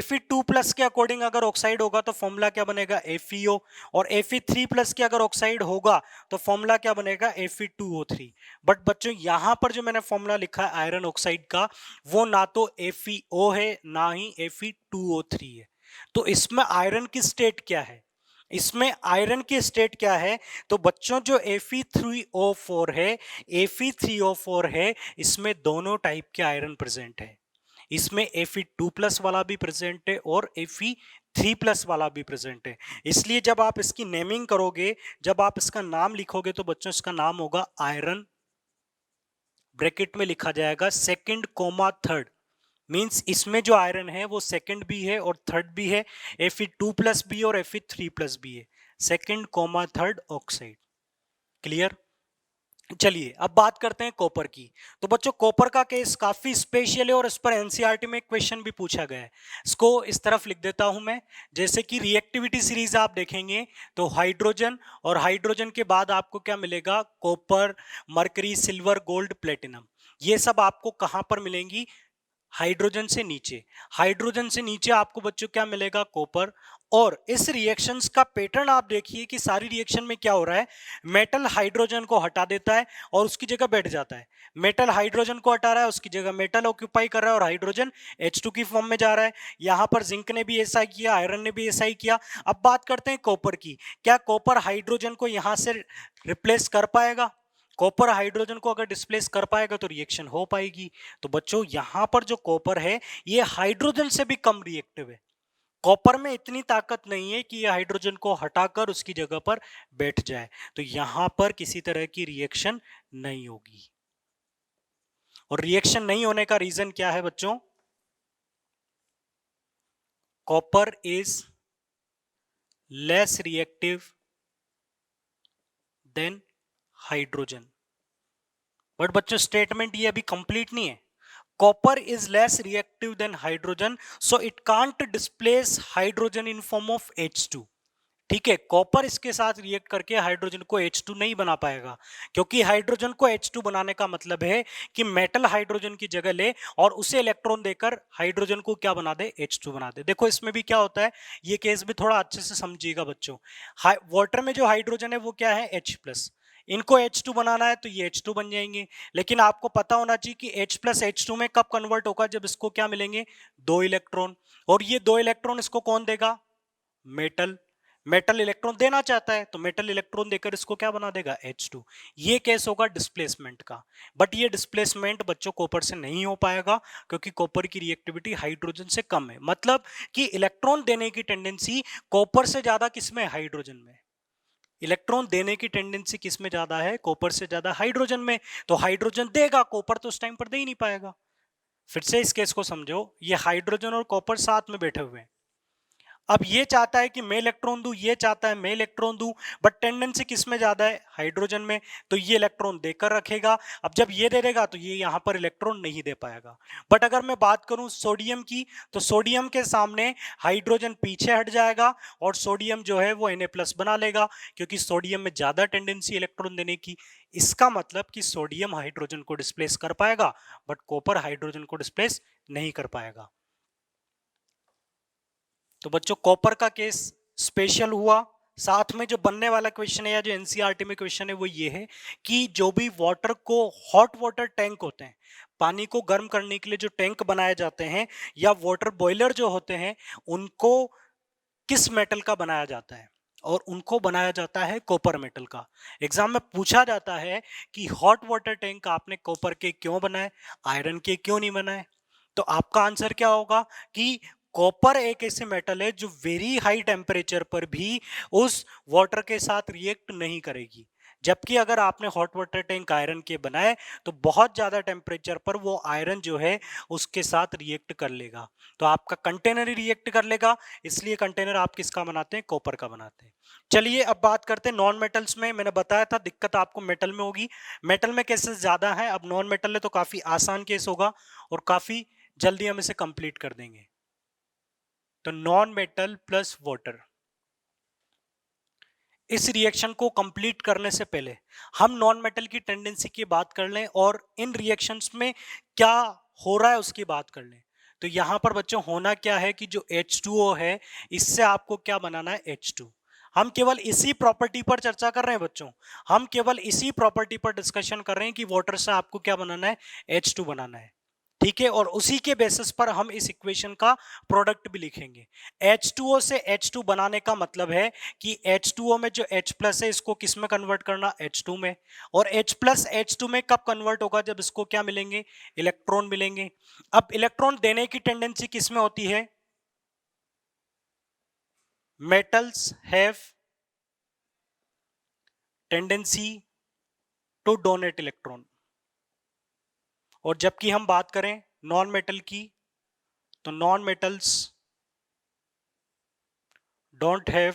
Fe2+ के अकॉर्डिंग अगर ऑक्साइड होगा तो फॉर्मूला क्या बनेगा, FeO, और Fe3+ के अगर ऑक्साइड होगा तो फॉर्मूला क्या बनेगा, Fe2O3। बट बच्चों यहां पर जो मैंने फॉर्मूला लिखा है आयरन ऑक्साइड का, वो ना तो FeO है ना ही Fe2O3 है। तो इसमें आयरन की स्टेट क्या है, इसमें आयरन की स्टेट क्या है, तो बच्चों जो Fe3O4 है, Fe3O4 है, इसमें दोनों टाइप के आयरन प्रेजेंट है। इसमें Fe2+ वाला भी प्रेजेंट है और Fe3+ वाला भी प्रेजेंट है। इसलिए जब आप इसकी नेमिंग करोगे, जब आप इसका नाम लिखोगे तो बच्चों इसका नाम होगा आयरन, ब्रैकेट में लिखा जाएगा सेकंड कोमा थर्ड, मींस इसमें जो आयरन है वो सेकंड भी है और थर्ड भी है, Fe2+ भी और Fe3+ भी है, second comma third oxide. Clear. चलिए अब बात करते हैं कॉपर की। तो बच्चों कॉपर का केस काफी स्पेशल है और इस पर एनसीईआरटी में क्वेश्चन भी पूछा गया है। इसको इस तरफ लिख देता हूं मैं, जैसे कि रिएक्टिविटी सीरीज आप देखेंगे तो हाइड्रोजन और हाइड्रोजन के बाद आपको क्या मिलेगा, copper, mercury, silver, gold, platinum, ये सब आपको कहां पर मिलेंगी, हाइड्रोजन से नीचे। हाइड्रोजन से नीचे आपको बच्चों क्या मिलेगा, कॉपर। और इस रिएक्शंस का पैटर्न आप देखिए कि सारी रिएक्शन में क्या हो रहा है, मेटल हाइड्रोजन को हटा देता है और उसकी जगह बैठ जाता है, मेटल हाइड्रोजन को हटा रहा है, उसकी जगह मेटल ऑक्यूपाई कर रहा है और हाइड्रोजन H2 की फॉर्म में जा रहा है। यहां पर जिंक ने भी ऐसा ही किया, आयरन ने भी ऐसा ही किया। अब बात करते हैं कॉपर की, क्या कॉपर हाइड्रोजन को यहां से रिप्लेस कर पाएगा, कॉपर हाइड्रोजन को अगर डिस्प्लेस कर पाएगा तो रिएक्शन हो पाएगी। तो बच्चों यहां पर जो कॉपर है ये हाइड्रोजन से भी कम रिएक्टिव है, कॉपर में इतनी ताकत नहीं है कि ये हाइड्रोजन को हटाकर उसकी जगह पर बैठ जाए, तो यहां पर किसी तरह की रिएक्शन नहीं होगी। और रिएक्शन नहीं होने का रीजन क्या है बच्चों, copper is less reactive than hydrogen. But बच्चों स्टेटमेंट ये अभी कंप्लीट नहीं है। Copper is less reactive than hydrogen, so it can't displace hydrogen in form of H2। ठीक है, कॉपर इसके साथ रिएक्ट करके हाइड्रोजन को H2 नहीं बना पाएगा, क्योंकि हाइड्रोजन को H2 बनाने का मतलब है कि मेटल हाइड्रोजन की जगह ले और उसे इलेक्ट्रॉन देकर हाइड्रोजन को क्या बना दे, H2 बना दे। देखो इसमें भी क्या होता है, ये केस भी थोड़ा अच्छे से समझिएगा बच्चों। वाटर में जो हाइड्रोजन है वो क्या है, H+, इनको H2 बनाना है तो ये H2 बन जाएंगे। लेकिन आपको पता होना चाहिए कि H+H2 में कब कन्वर्ट होगा, जब इसको क्या मिलेंगे, 2 इलेक्ट्रॉन, और ये 2 इलेक्ट्रॉन इसको कौन देगा, मेटल। मेटल इलेक्ट्रॉन देना चाहता है तो मेटल इलेक्ट्रॉन देकर इसको क्या बना देगा, H2। ये केस होगा डिस्प्लेसमेंट का। बट ये डिस्प्लेसमेंट बच्चों कॉपर से नहीं हो पाएगा, क्योंकि कॉपर की रिएक्टिविटी हाइड्रोजन से कम है। मतलब कि इलेक्ट्रॉन देने की टेंडेंसी कॉपर से ज्यादा किसमें, हाइड्रोजन में। इलेक्ट्रॉन देने की टेंडेंसी किसमें ज्यादा है, कॉपर से ज्यादा हाइड्रोजन में। तो हाइड्रोजन देगा, कॉपर तो उस टाइम पर दे ही नहीं पाएगा। फिर से इस केस को समझो, ये हाइड्रोजन और कॉपर साथ में बैठे हुए हैं। अब ये चाहता है कि मैं इलेक्ट्रॉन दूं, ये चाहता है मैं इलेक्ट्रॉन दूं, बट टेंडेंसी किस में ज्यादा है, हाइड्रोजन में। तो ये इलेक्ट्रॉन देकर रखेगा। अब जब ये दे देगा तो ये यहां पर इलेक्ट्रॉन नहीं दे पाएगा। बट अगर मैं बात करूं सोडियम की, तो सोडियम के सामने हाइड्रोजन पीछे हट जाएगा और सोडियम जो है वो Na+ बना लेगा, क्योंकि सोडियम में ज्यादा टेंडेंसी इलेक्ट्रॉन देने की। इसका मतलब कि सोडियम हाइड्रोजन को डिस्प्लेस कर पाएगा, बट कॉपर हाइड्रोजन को डिस्प्लेस नहीं कर पाएगा। तो बच्चों कॉपर का केस स्पेशल हुआ। साथ में जो बनने वाला क्वेश्चन है या जो एनसीईआरटी में क्वेश्चन है वो ये है कि जो भी वाटर को, हॉट वाटर टैंक होते हैं, पानी को गर्म करने के लिए जो टैंक बनाए जाते हैं या वाटर बॉयलर जो होते हैं, उनको किस मेटल का बनाया जाता है। और उनको बनाया जाता है कॉपर मेटल का। एग्जाम में पूछा जाता है कि हॉट वाटर टैंक आपने कॉपर के क्यों बनाए, आयरन के क्यों नहीं बनाए? तो आपका आंसर क्या होगा कि कॉपर एक ऐसे मेटल है जो वेरी हाई टेम्परेचर पर भी उस वाटर के साथ रिएक्ट नहीं करेगी, जबकि अगर आपने हॉट वाटर टैंक आयरन के बनाए तो बहुत ज्यादा टेम्परेचर पर वो आयरन जो है उसके साथ रिएक्ट कर लेगा, तो आपका कंटेनर ही रिएक्ट कर लेगा। इसलिए कंटेनर आप किसका बनाते हैं? कॉपर का बनाते हैं। चलिए अब बात करते हैं नॉन मेटल्स में। मैंने बताया था दिक्कत आपको मेटल में होगी, मेटल में केसेस ज्यादा है, अब नॉन मेटल है तो काफी आसान केस होगा और काफी जल्दी हम इसे कंप्लीट कर देंगे। तो नॉन मेटल प्लस वाटर, इस रिएक्शन को कंप्लीट करने से पहले हम नॉन मेटल की टेंडेंसी की बात कर लें और इन रिएक्शंस में क्या हो रहा है उसकी बात कर लें। तो यहां पर बच्चों होना क्या है कि जो H2O है इससे आपको क्या बनाना है? H2। हम केवल इसी प्रॉपर्टी पर चर्चा कर रहे हैं बच्चों, हम केवल इसी प्रॉपर्टी पर डिस्कशन कर रहे हैं कि वाटर से आपको क्या बनाना है? H2 बनाना है, ठीक है। और उसी के बेसिस पर हम इस इक्वेशन का प्रोडक्ट भी लिखेंगे। H2O से H2 बनाने का मतलब है कि H2O में जो H प्लस है इसको किस में कन्वर्ट करना? H2 में। और H प्लस H2 में कब कन्वर्ट होगा? जब इसको क्या मिलेंगे? इलेक्ट्रॉन मिलेंगे। अब इलेक्ट्रॉन देने की टेंडेंसी किस में होती है? Metals have tendency to donate electron. और जबकि हम बात करें नॉन मेटल की, तो non metals don't have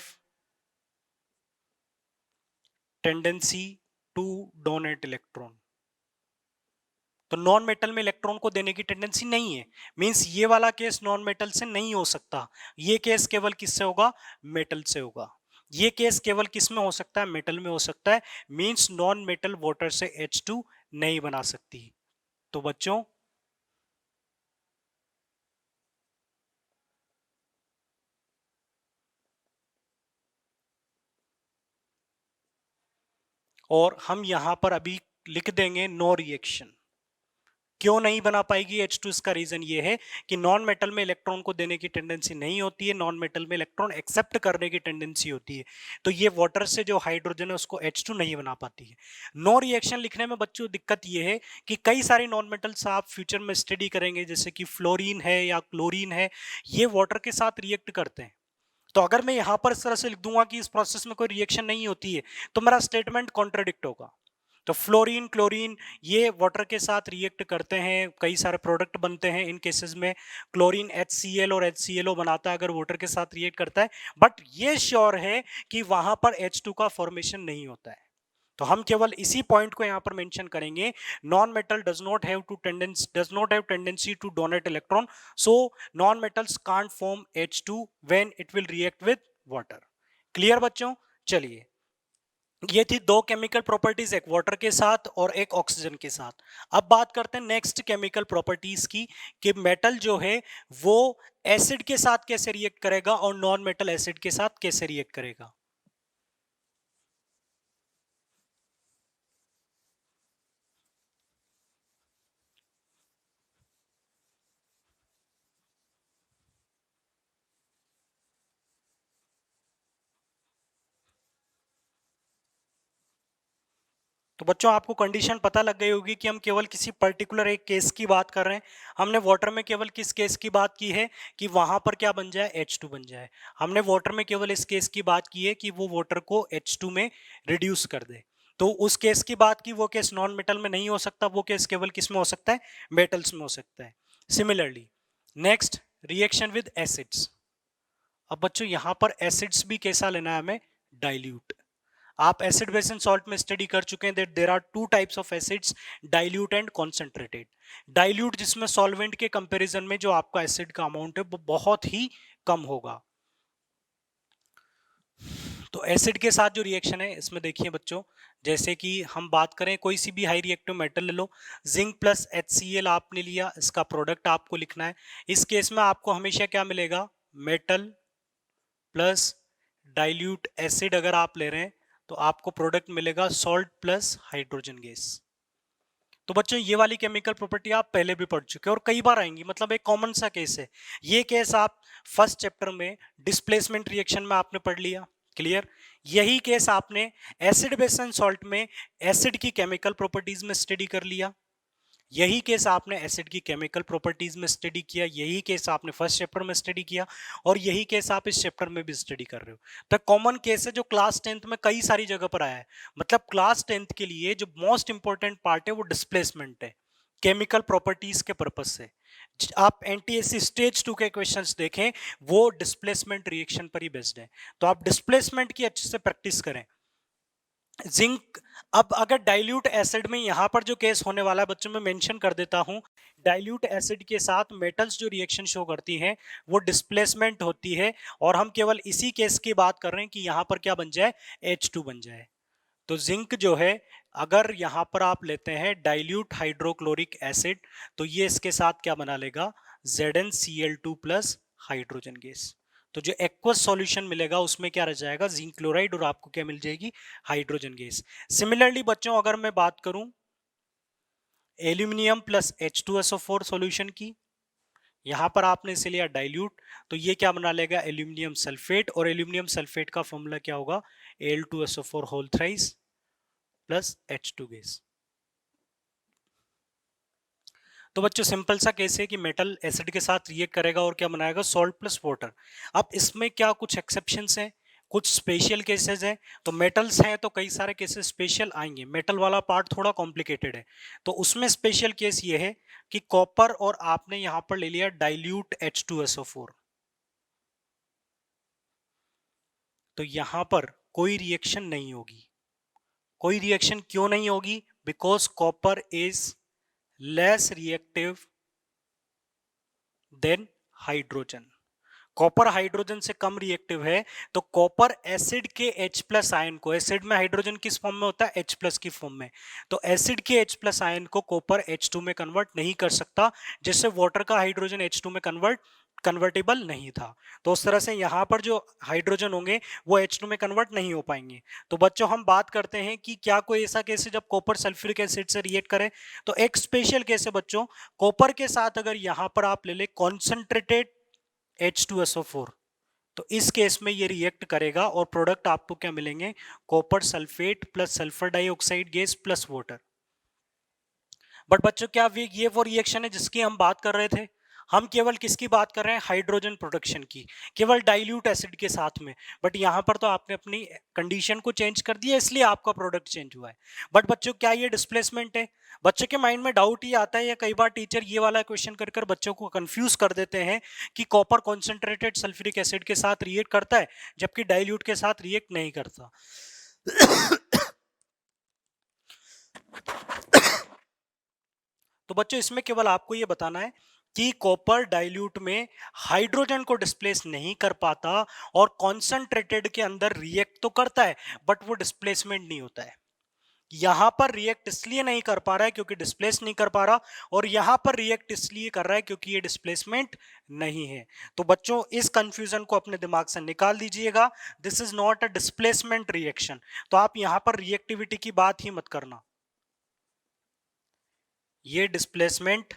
tendency to donate electron. तो नॉन मेटल में इलेक्ट्रॉन को देने की टेंडेंसी नहीं है, मींस ये वाला केस नॉन मेटल से नहीं हो सकता। ये केस केवल किससे होगा? मेटल से होगा। ये केस केवल किस में हो सकता है? मेटल में हो सकता है। मींस नॉन मेटल वाटर से H2 नहीं बना सकती। तो बच्चों और हम यहां पर अभी लिख देंगे नो रिएक्शन। क्यों नहीं बना पाएगी H2? इसका रीजन ये है कि नॉन मेटल में इलेक्ट्रॉन को देने की टेंडेंसी नहीं होती है, नॉन मेटल में इलेक्ट्रॉन एक्सेप्ट करने की टेंडेंसी होती है। तो ये वाटर से जो हाइड्रोजन है उसको H2 नहीं बना पाती है। नो रिएक्शन लिखने में बच्चों दिक्कत ये है कि कई सारे नॉन मेटल्स आप फ्यूचर में स्टडी करेंगे, जैसे कि फ्लोरीन है या क्लोरीन है, ये वाटर के साथ रिएक्ट करते हैं। तो अगर मैं यहां पर इस तरह से लिख दूंगा कि इस प्रोसेस में कोई रिएक्शन नहीं होती है तो मेरा स्टेटमेंट कॉन्ट्राडिक्ट होगा। तो फ्लोरीन क्लोरीन ये वाटर के साथ रिएक्ट करते हैं, कई सारे प्रोडक्ट बनते हैं इन केसेस में। क्लोरीन HCl और HClO बनाता है अगर वाटर के साथ रिएक्ट करता है, बट ये श्योर है कि वहां पर H2 का फॉर्मेशन नहीं होता है। तो हम केवल इसी पॉइंट को यहां पर मेंशन करेंगे, non metal does not have tendency to donate electron, so non metals can't form H2 when it will react with water. Clear बच्चों? चलिए, ये थी दो केमिकल प्रॉपर्टीज, एक वाटर के साथ और एक ऑक्सीजन के साथ। अब बात करते हैं नेक्स्ट केमिकल प्रॉपर्टीज की कि मेटल जो है वो एसिड के साथ कैसे रिएक्ट करेगा और नॉन मेटल एसिड के साथ कैसे रिएक्ट करेगा। तो बच्चों आपको कंडीशन पता लग गई होगी कि हम केवल किसी पर्टिकुलर एक केस की बात कर रहे हैं। हमने वाटर में केवल किस केस की बात की है कि वहां पर क्या बन जाए? H2 बन जाए। हमने वाटर में केवल इस केस की बात की है कि वो वाटर को H2 में रिड्यूस कर दे। तो उस केस की बात की, वो केस नॉन मेटल में नहीं हो सकता, वो केस केवल किस में हो सकता है? मेटल्स में हो सकता है। Similarly next, reaction with acids. अब बच्चों यहां पर एसिड्स भी कैसा लेना है हमें? डाइल्यूट। आप एसिड बेस एंड सॉल्ट में स्टडी कर चुके हैं that there are two types of acids, dilute and concentrated. Dilute जिसमें सॉल्वेंट के कंपैरिजन में जो आपका एसिड का अमाउंट है वो बहुत ही कम होगा। तो एसिड के साथ जो रिएक्शन है इसमें देखिए बच्चों, जैसे कि हम बात करें कोई सी भी हाई रिएक्टिव मेटल ले लो, जिंक प्लस HCl आपने लिया, इसका प्रोडक्ट आपको लिखना है। इस केस में आपको हमेशा क्या मिलेगा? मेटल प्लस डाइल्यूट एसिड अगर आप ले रहे हैं तो आपको प्रोडक्ट मिलेगा सॉल्ट प्लस हाइड्रोजन गैस। तो बच्चों ये वाली केमिकल प्रॉपर्टी आप पहले भी पढ़ चुके हैं और कई बार आएंगी, मतलब एक कॉमन सा केस है। ये केस आप फर्स्ट चैप्टर में डिस्प्लेसमेंट रिएक्शन में आपने पढ़ लिया। क्लियर? यही केस आपने एसिड बेस एंड सॉल्ट में एसिड की केमिकल प्रॉपर्टीज में स्टडी कर लिया, यही केस आपने एसिड की केमिकल प्रॉपर्टीज में स्टडी किया, यही केस आपने फर्स्ट चैप्टर में स्टडी किया, और यही केस आप इस चैप्टर में भी स्टडी कर रहे हो। तो कॉमन केस है जो क्लास 10th में कई सारी जगह पर आया है। मतलब क्लास 10th के लिए जो मोस्ट इंपॉर्टेंट पार्ट है वो डिस्प्लेसमेंट है, केमिकल प्रॉपर्टीज के पर्पज से। आप एनटीएससी स्टेज 2 के क्वेश्चंस देखें, वो डिस्प्लेसमेंट रिएक्शन पर ही बेस्ड है। तो आप डिस्प्लेसमेंट की अच्छे से प्रैक्टिस करें। जिंक, अब अगर डाइल्यूट एसिड में यहां पर जो केस होने वाला है बच्चों में मेंशन कर देता हूं, डाइल्यूट एसिड के साथ मेटल्स जो रिएक्शन शो करती हैं वो डिस्प्लेसमेंट होती है, और हम केवल इसी केस की बात कर रहे हैं कि यहां पर क्या बन जाए, H2 बन जाए। तो जिंक जो है, अगर यहां पर आप लेते हैं डाइल्यूट हाइड्रोक्लोरिक एसिड, तो ये इसके साथ क्या बना लेगा, ZnCl2 प्लस हाइड्रोजन गैस। तो जो एक्वस सॉल्यूशन मिलेगा उसमें क्या रह जाएगा, जिंक क्लोराइड, और आपको क्या मिल जाएगी, हाइड्रोजन गैस। सिमिलरली बच्चों अगर मैं बात करूं एल्यूमिनियम प्लस H2SO4 सॉल्यूशन की, यहां पर आपने इसे लिया डाइल्यूट, तो ये क्या बना लेगा, एल्यूमिनियम सल्फेट, और एल्यूमिनियम सल्फेट का फॉर्मूला क्या होगा, Al2SO4 whole thrice plus H2 gas. तो बच्चों सिंपल सा केस है कि मेटल एसिड के साथ रिएक्ट करेगा और क्या बनाएगा, सॉल्ट प्लस वाटर। अब इसमें क्या कुछ एक्सेप्शंस हैं, कुछ स्पेशल केसेस हैं। तो मेटल्स हैं तो कई सारे केसेस स्पेशल आएंगे, मेटल वाला पार्ट थोड़ा कॉम्प्लिकेटेड है। तो उसमें स्पेशल केस ये है कि कॉपर, और आपने यहां पर ले लिया डाइल्यूट H2SO4, तो यहां पर कोई रिएक्शन नहीं होगी। कोई रिएक्शन क्यों नहीं होगी, because copper is less reactive than hydrogen. Copper hydrogen से कम रिएक्टिव है, तो कॉपर एसिड के H प्लस आयन को, एसिड में हाइड्रोजन किस फॉर्म में होता है, H प्लस की फॉर्म में, तो एसिड के H प्लस आयन को कॉपर H2 में कन्वर्ट नहीं कर सकता, जिससे वाटर का हाइड्रोजन H2 में कन्वर्टेबल नहीं था। तो उस तरह से यहां पर जो हाइड्रोजन होंगे वो H2 में कन्वर्ट नहीं हो पाएंगे। तो बच्चों हम बात करते हैं कि क्या कोई ऐसा केस है जब कॉपर सल्फ्यूरिक एसिड से रिएक्ट करे, तो एक स्पेशल केस है बच्चों, कॉपर के साथ अगर यहां पर आप ले ले कॉन्सेंट्रेटेड H2SO4, तो इस केस में ये रिएक्ट करेगा और प्रोडक्ट आपको क्या मिलेंगे, copper sulphate plus sulphur dioxide gas plus water. But बच्चों क्या ये वो रिएक्शन है जिसकी हम बात कर रहे थे, हम केवल किसकी बात कर रहे हैं, हाइड्रोजन प्रोडक्शन की, केवल डाइल्यूट एसिड के साथ में। बट यहां पर तो आपने अपनी कंडीशन को चेंज कर दिया, इसलिए आपका प्रोडक्ट चेंज हुआ है। बट बच्चों क्या ये डिस्प्लेसमेंट है, बच्चों के माइंड में डाउट ये आता है, या कई बार टीचर ये वाला क्वेश्चन कर कर बच्चों को कंफ्यूज कर देते हैं कि कॉपर कॉन्सेंट्रेटेड सल्फ्यूरिक एसिड के साथ रिएक्ट करता है जबकि डाइल्यूट के साथ रिएक्ट नहीं करता। तो बच्चों इसमें केवल आपको ये बताना है कि कॉपर डाइल्यूट में हाइड्रोजन को डिस्प्लेस नहीं कर पाता, और कॉन्सेंट्रेटेड के अंदर रिएक्ट तो करता है बट वो डिस्प्लेसमेंट नहीं होता है। यहां पर रिएक्ट इसलिए नहीं कर पा रहा है क्योंकि डिस्प्लेस नहीं कर पा रहा, और यहां पर रिएक्ट इसलिए कर रहा है क्योंकि ये डिस्प्लेसमेंट नहीं है। तो बच्चों इस कंफ्यूजन को अपने दिमाग से निकाल दीजिएगा, this is not a displacement reaction. तो आप यहां पर रिएक्टिविटी की बात ही मत करना, ये डिस्प्लेसमेंट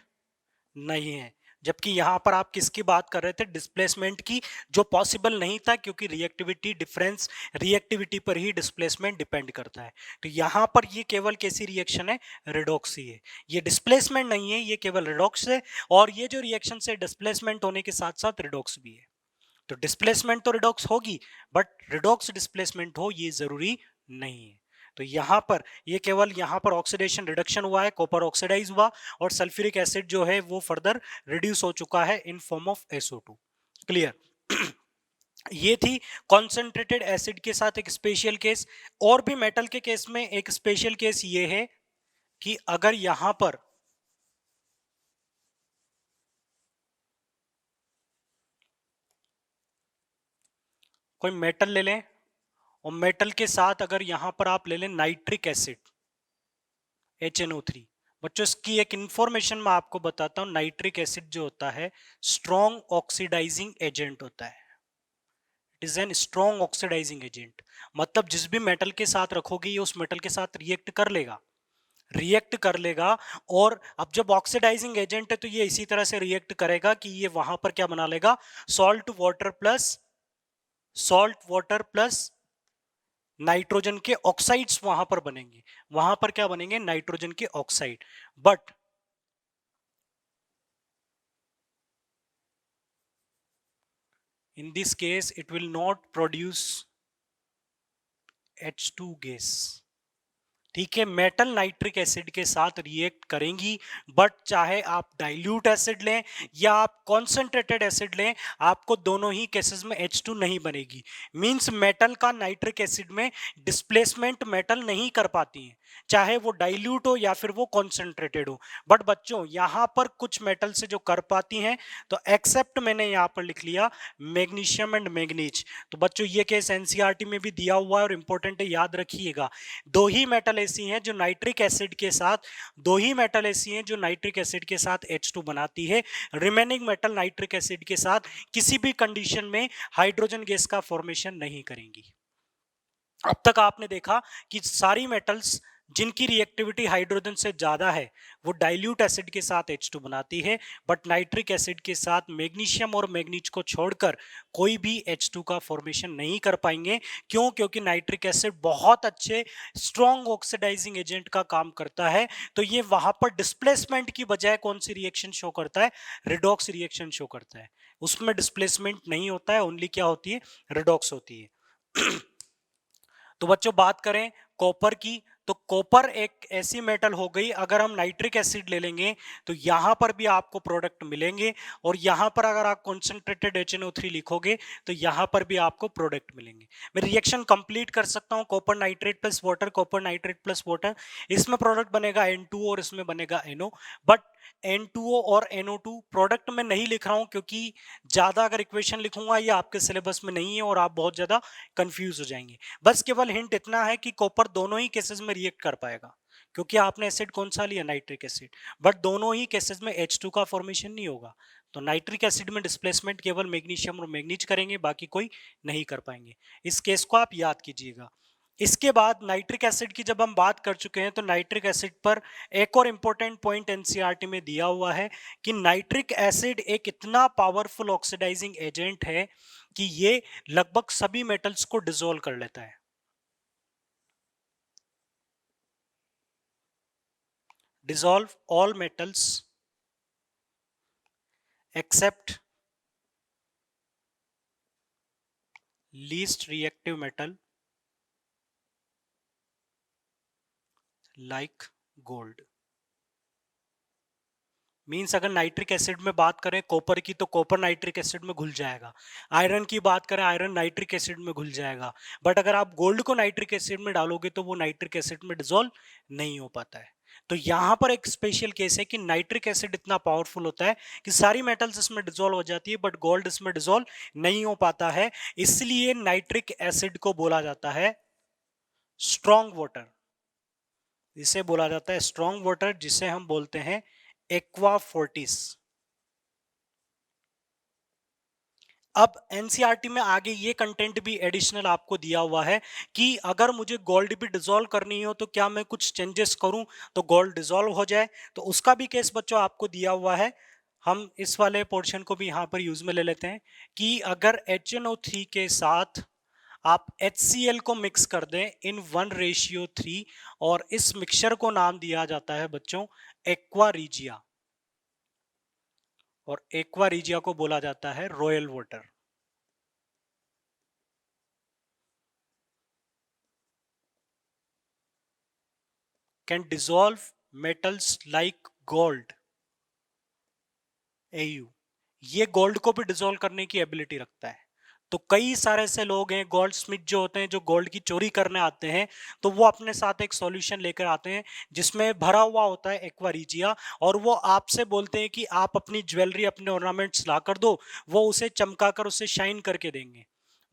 नहीं है। जबकि यहां पर आप किसकी बात कर रहे थे, डिस्प्लेसमेंट की, जो पॉसिबल नहीं था क्योंकि रिएक्टिविटी डिफरेंस, रिएक्टिविटी पर ही डिस्प्लेसमेंट डिपेंड करता है। तो यहां पर ये केवल कैसी रिएक्शन है, रिडॉक्स ही है, ये डिस्प्लेसमेंट नहीं है, ये केवल रिडॉक्स है। और ये जो रिएक्शन से डिस्प्लेसमेंट होने के साथ साथ रिडॉक्स भी है। तो डिस्प्लेसमेंट तो रिडॉक्स होगी, बट रिडॉक्स डिस्प्लेसमेंट हो ये जरूरी नहीं है। तो यहां पर ये केवल यहां पर ऑक्सीडेशन रिडक्शन हुआ है, कॉपर ऑक्सीडाइज हुआ, और सल्फ्यूरिक एसिड जो है वो फर्दर रिड्यूस हो चुका है in form of SO2। Clear? ये थी कॉन्सेंट्रेटेड एसिड के साथ एक स्पेशल केस। और भी मेटल के केस में एक स्पेशल केस ये है कि अगर यहां पर कोई मेटल ले लें, और मेटल के साथ अगर यहां पर आप ले लें नाइट्रिक एसिड HNO3। बच्चों इसकी एक इंफॉर्मेशन मैं आपको बताता हूं, नाइट्रिक एसिड जो होता है स्ट्रॉन्ग ऑक्सीडाइजिंग एजेंट होता है, it is an strong oxidising agent. मतलब जिस भी मेटल के साथ रखोगे ये उस मेटल के साथ रिएक्ट कर लेगा, रिएक्ट कर लेगा। और अब जब ऑक्सीडाइजिंग एजेंट है तो ये इसी तरह से रिएक्ट करेगा कि ये वहां पर क्या बना लेगा, सॉल्ट वाटर प्लस नाइट्रोजन के ऑक्साइड्स वहां पर बनेंगे, वहां पर क्या बनेंगे, नाइट्रोजन के oxide. But in this case it will not produce H2 gas। ठीक है, मेटल नाइट्रिक एसिड के साथ रिएक्ट करेंगी, बट चाहे आप डाइल्यूट एसिड लें या आप कॉन्सेंट्रेटेड एसिड लें, आपको दोनों ही केसेस में H2 नहीं बनेगी। मींस मेटल का नाइट्रिक एसिड में डिस्प्लेसमेंट मेटल नहीं कर पाती है, चाहे वो डाइल्यूट हो या फिर वो कॉन्सेंट्रेटेड हो। बट बच्चों यहां पर कुछ मेटल से जो कर पाती हैं, तो एक्सेप्ट मैंने यहां पर लिख लिया मैग्नीशियम एंड मैग्नीज। तो बच्चों ये केस एनसीईआरटी में भी दिया हुआ है और इंपॉर्टेंट है, याद रखिएगा। दो ही मेटल ऐसी हैं जो नाइट्रिक एसिड के साथ, दो ही मेटल ऐसी हैं जो नाइट्रिक एसिड के साथ H2 बनाती है। रिमेनिंग मेटल नाइट्रिक एसिड के साथ किसी भी कंडीशन में हाइड्रोजन गैस का फॉर्मेशन नहीं करेंगी। अब तक आपने देखा कि सारी मेटल्स जिनकी रिएक्टिविटी हाइड्रोजन से ज्यादा है वो डाइल्यूट एसिड के साथ H2 बनाती है, बट नाइट्रिक एसिड के साथ मैग्नीशियम और मैग्नीज को छोड़कर कोई भी H2 का फॉर्मेशन नहीं कर पाएंगे। क्यों? क्योंकि नाइट्रिक एसिड बहुत अच्छे स्ट्रॉन्ग ऑक्सीडाइजिंग एजेंट का काम करता है। तो ये वहां पर डिस्प्लेसमेंट की बजाय कौन सी रिएक्शन शो करता है, रिडॉक्स रिएक्शन शो करता है। उसमें डिस्प्लेसमेंट नहीं होता है, ओनली क्या होती है, रिडॉक्स होती है। तो बच्चों बात करें कॉपर की, तो कॉपर एक ऐसी मेटल हो गई, अगर हम नाइट्रिक एसिड ले लेंगे तो यहां पर भी आपको प्रोडक्ट मिलेंगे, और यहां पर अगर आप कॉन्सेंट्रेटेड HNO3 लिखोगे तो यहां पर भी आपको प्रोडक्ट मिलेंगे। मैं रिएक्शन कंप्लीट कर सकता हूं, copper nitrate plus water, copper nitrate plus water, इसमें प्रोडक्ट बनेगा N2 और इसमें बनेगा NO। बट N2O और NO2 प्रोडक्ट में नहीं लिख रहा हूं, क्योंकि ज्यादा अगर इक्वेशन लिखूंगा ये आपके सिलेबस में नहीं है और आप बहुत ज्यादा कंफ्यूज हो जाएंगे। बस केवल हिंट इतना है कि कॉपर दोनों ही केसेस में रिएक्ट कर पाएगा, क्योंकि आपने एसिड कौन सा लिया, नाइट्रिक एसिड, बट दोनों ही केसेस में H2 का फॉर्मेशन नहीं होगा। तो नाइट्रिक एसिड में डिस्प्लेसमेंट केवल मैग्नीशियम और मैग्नीज करेंगे, बाकी कोई नहीं कर पाएंगे। इस केस को आप याद कीजिएगा। इसके बाद नाइट्रिक एसिड की जब हम बात कर चुके हैं, तो नाइट्रिक एसिड पर एक और इंपॉर्टेंट पॉइंट एनसीईआरटी में दिया हुआ है कि नाइट्रिक एसिड एक इतना पावरफुल ऑक्सीडाइजिंग एजेंट है कि ये लगभग सभी मेटल्स को डिसॉल्व कर लेता है। Dissolve all metals accept least reactive metal like gold. Means अगर नाइट्रिक एसिड में बात करें कॉपर की, तो कॉपर नाइट्रिक एसिड में घुल जाएगा। आयरन की बात करें, आयरन नाइट्रिक एसिड में घुल जाएगा। बट अगर आप गोल्ड को नाइट्रिक एसिड में डालोगे तो वो नाइट्रिक एसिड में डिसॉल्व नहीं हो पाता है। तो यहां पर एक स्पेशल केस है कि नाइट्रिक एसिड इतना पावरफुल होता है कि सारी मेटल्स इसमें डिसॉल्व हो जाती है, बट गोल्ड इसमें डिसॉल्व नहीं हो पाता है। इसलिए नाइट्रिक एसिड को बोला जाता है स्ट्रॉन्ग वाटर। इसे बोला जाता है स्ट्रॉन्ग वाटर, जिसे हम बोलते हैं एक्वा फोर्टिस। अब एनसीईआरटी में आगे ये कंटेंट भी एडिशनल आपको दिया हुआ है कि अगर मुझे गोल्ड भी डिसॉल्व करनी हो तो क्या मैं कुछ चेंजेस करूं तो गोल्ड डिसॉल्व हो जाए। तो उसका भी केस बच्चों आपको दिया हुआ है। हम इस वाले पोर्शन को भी यहां पर यूज में ले लेते हैं कि अगर HNO3 के साथ आप HCl को मिक्स कर दें इन 1:3, और इस मिक्सचर को नाम दिया जाता है बच्चों एक्वा रीजिया, और एक्वा रीजिया को बोला जाता है royal water. Can dissolve metals like gold AU। ये गोल्ड को भी डिसॉल्व करने की एबिलिटी रखता है। तो कई सारे ऐसे लोग हैं गोल्ड स्मिथ जो होते हैं, जो गोल्ड की चोरी करने आते हैं, तो वो अपने साथ एक सॉल्यूशन लेकर आते हैं जिसमें भरा हुआ होता है एक्वा रीजिया, और वो आपसे बोलते हैं कि आप अपनी ज्वेलरी, अपने ऑर्नामेंट्स ला कर दो, वो उसे चमकाकर उसे शाइन करके देंगे।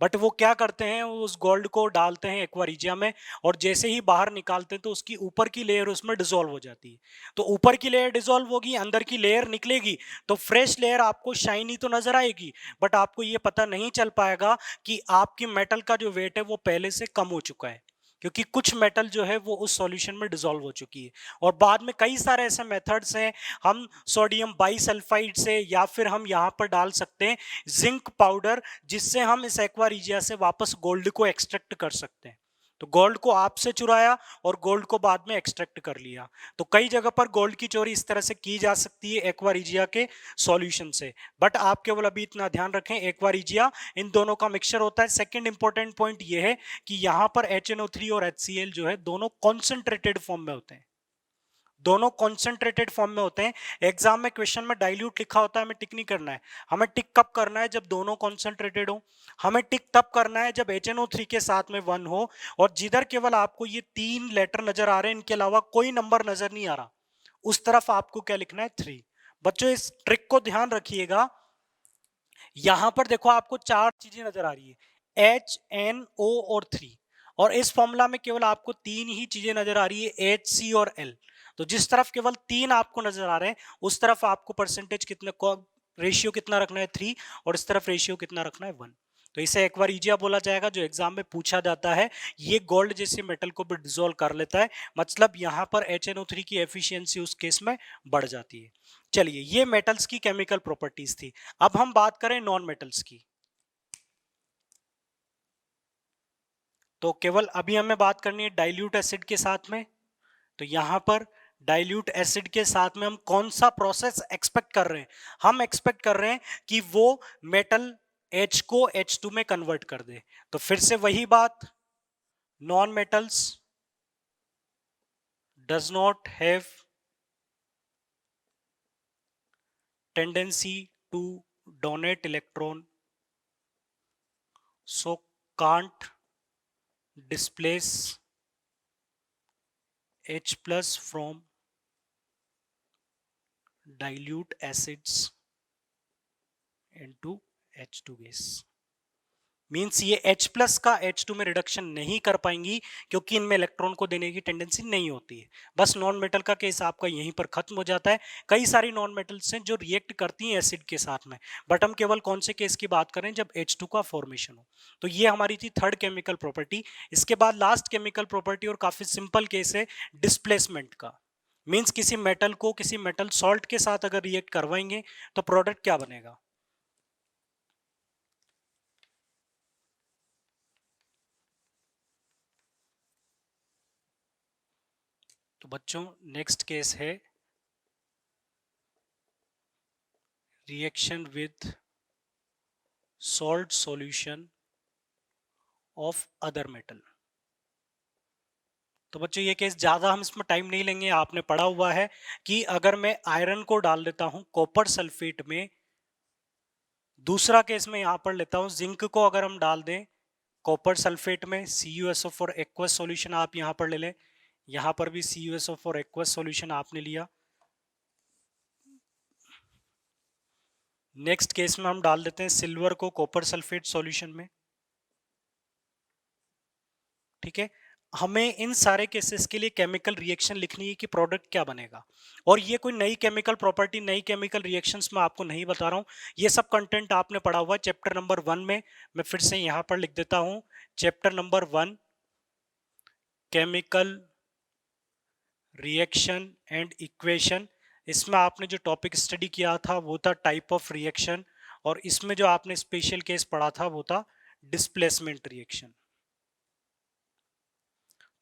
बट वो क्या करते हैं, वो उस गोल्ड को डालते हैं एक्वा रीजिया में, और जैसे ही बाहर निकालते हैं तो उसकी ऊपर की लेयर उसमें डिसॉल्व हो जाती है। तो ऊपर की लेयर डिसॉल्व होगी, अंदर की लेयर निकलेगी, तो फ्रेश लेयर आपको शाइनी तो नजर आएगी, बट आपको ये पता नहीं चल पाएगा कि आपकी मेटल का जो वेट है वो पहले से कम हो चुका है, क्योंकि कुछ मेटल जो है वो उस सॉल्यूशन में डिसॉल्व हो चुकी है। और बाद में कई सारे ऐसे मेथड्स हैं, हम सोडियम बाइसल्फाइड से, या फिर हम यहाँ पर डाल सकते हैं जिंक पाउडर, जिससे हम इस एक्वा रीजिया से वापस गोल्ड को एक्सट्रैक्ट कर सकते हैं। तो गोल्ड को आपसे चुराया और गोल्ड को बाद में एक्सट्रैक्ट कर लिया। तो कई जगह पर गोल्ड की चोरी इस तरह से की जा सकती है एक्वा रिजिया के सॉल्यूशन से, बट आप केवल अभी इतना ध्यान रखें एक्वा रिजिया इन दोनों का मिक्सचर होता है। सेकंड इंपॉर्टेंट पॉइंट ये है कि यहां पर HNO3 और HCl जो है दोनों कॉन्सेंट्रेटेड फॉर्म में होते हैं, दोनों कॉन्सेंट्रेटेड फॉर्म में होते हैं। एग्जाम में क्वेश्चन में डाइल्यूट लिखा होता है, हमें टिक नहीं करना है। हमें टिक कब करना है? जब दोनों कॉन्सेंट्रेटेड हो। हमें टिक तब करना है जब HNO3 के साथ में 1 हो और जिधर केवल आपको ये 3 लेटर नजर आ रहे हैं, इनके अलावा कोई नंबर नजर नहीं आ रहा, उस तरफ आपको क्या लिखना है? 3। बच्चों इस ट्रिक को ध्यान रखिएगा। यहां पर देखो आपको 4 चीजें नजर आ रही है, HNO और 3, और इस फॉर्मूला में केवल आपको 3 ही चीजें नजर आ रही है, HC और L। तो जिस तरफ केवल 3 आपको नजर आ रहे हैं उस तरफ आपको परसेंटेज कितने को रेशियो कितना रखना है? 3। और इस तरफ रेशियो कितना रखना है? 1। तो इसे एक्वारिजिया बोला जाएगा, जो एग्जाम में पूछा जाता है। ये गोल्ड जैसे मेटल को भी डिसॉल्व कर लेता है, मतलब यहां पर HNO3 की एफिशिएंसी उस केस में बढ़ जाती है। चलिए, ये मेटल्स की केमिकल प्रॉपर्टीज थी। अब हम बात करें नॉन मेटल्स की, तो केवल अभी हमें बात करनी है डाइल्यूट एसिड के साथ में। तो यहां पर डाइल्यूट एसिड के साथ में हम कौन सा प्रोसेस एक्सपेक्ट कर रहे हैं? हम एक्सपेक्ट कर रहे हैं कि वो मेटल H को H2 में कन्वर्ट कर दे। तो फिर से वही बात, non metals does not have tendency to donate electron, so can't displace H plus from dilute acids into H2 gas। Means ये H प्लस का H2 में रिडक्शन नहीं कर पाएंगी क्योंकि इनमें इलेक्ट्रॉन को देने की टेंडेंसी नहीं होती है। बस नॉन मेटल का केस आपका यहीं पर खत्म हो जाता है। कई सारी नॉन मेटल्स हैं जो रिएक्ट करती हैं एसिड के साथ में, बट हम केवल कौन से केस की बात करें? जब H2 का फॉर्मेशन हो। तो ये हमारी थी थर्ड केमिकल प्रॉपर्टी। इसके बाद लास्ट केमिकल प्रॉपर्टी और काफी सिंपल केस है डिस्प्लेसमेंट का। मीन्स किसी मेटल को किसी मेटल सॉल्ट के साथ अगर रिएक्ट करवाएंगे तो प्रोडक्ट क्या बनेगा? तो बच्चों नेक्स्ट केस है reaction with salt solution of other metal। तो बच्चों ये केस ज्यादा हम इसमें टाइम नहीं लेंगे, आपने पढ़ा हुआ है कि अगर मैं आयरन को डाल देता हूं कॉपर सल्फेट में, दूसरा केस में यहां पर लेता हूं जिंक को अगर हम डाल दें कॉपर सल्फेट में, CuSO4 एक्वस सॉल्यूशन आप यहां पर ले लें, यहां पर भी CuSO4 एक्वस सॉल्यूशन आपने लिया। नेक्स्ट केस में हम डाल देते हैं सिल्वर को कॉपर सल्फेट सॉल्यूशन में, ठीक है। हमें इन सारे केसेस के लिए केमिकल रिएक्शन लिखनी है कि प्रोडक्ट क्या बनेगा, और ये कोई नई केमिकल प्रॉपर्टी नई केमिकल रिएक्शंस में आपको नहीं बता रहा हूं, ये सब कंटेंट आपने पढ़ा हुआ है चैप्टर नंबर 1 में। मैं फिर से यहां पर लिख देता हूं, chapter number 1 chemical reaction and equation. इसमें आपने जो टॉपिक स्टडी किया था वो था टाइप ऑफ रिएक्शन, और इसमें जो आपने स्पेशल केस पढ़ा था वो था डिस्प्लेसमेंट रिएक्शन।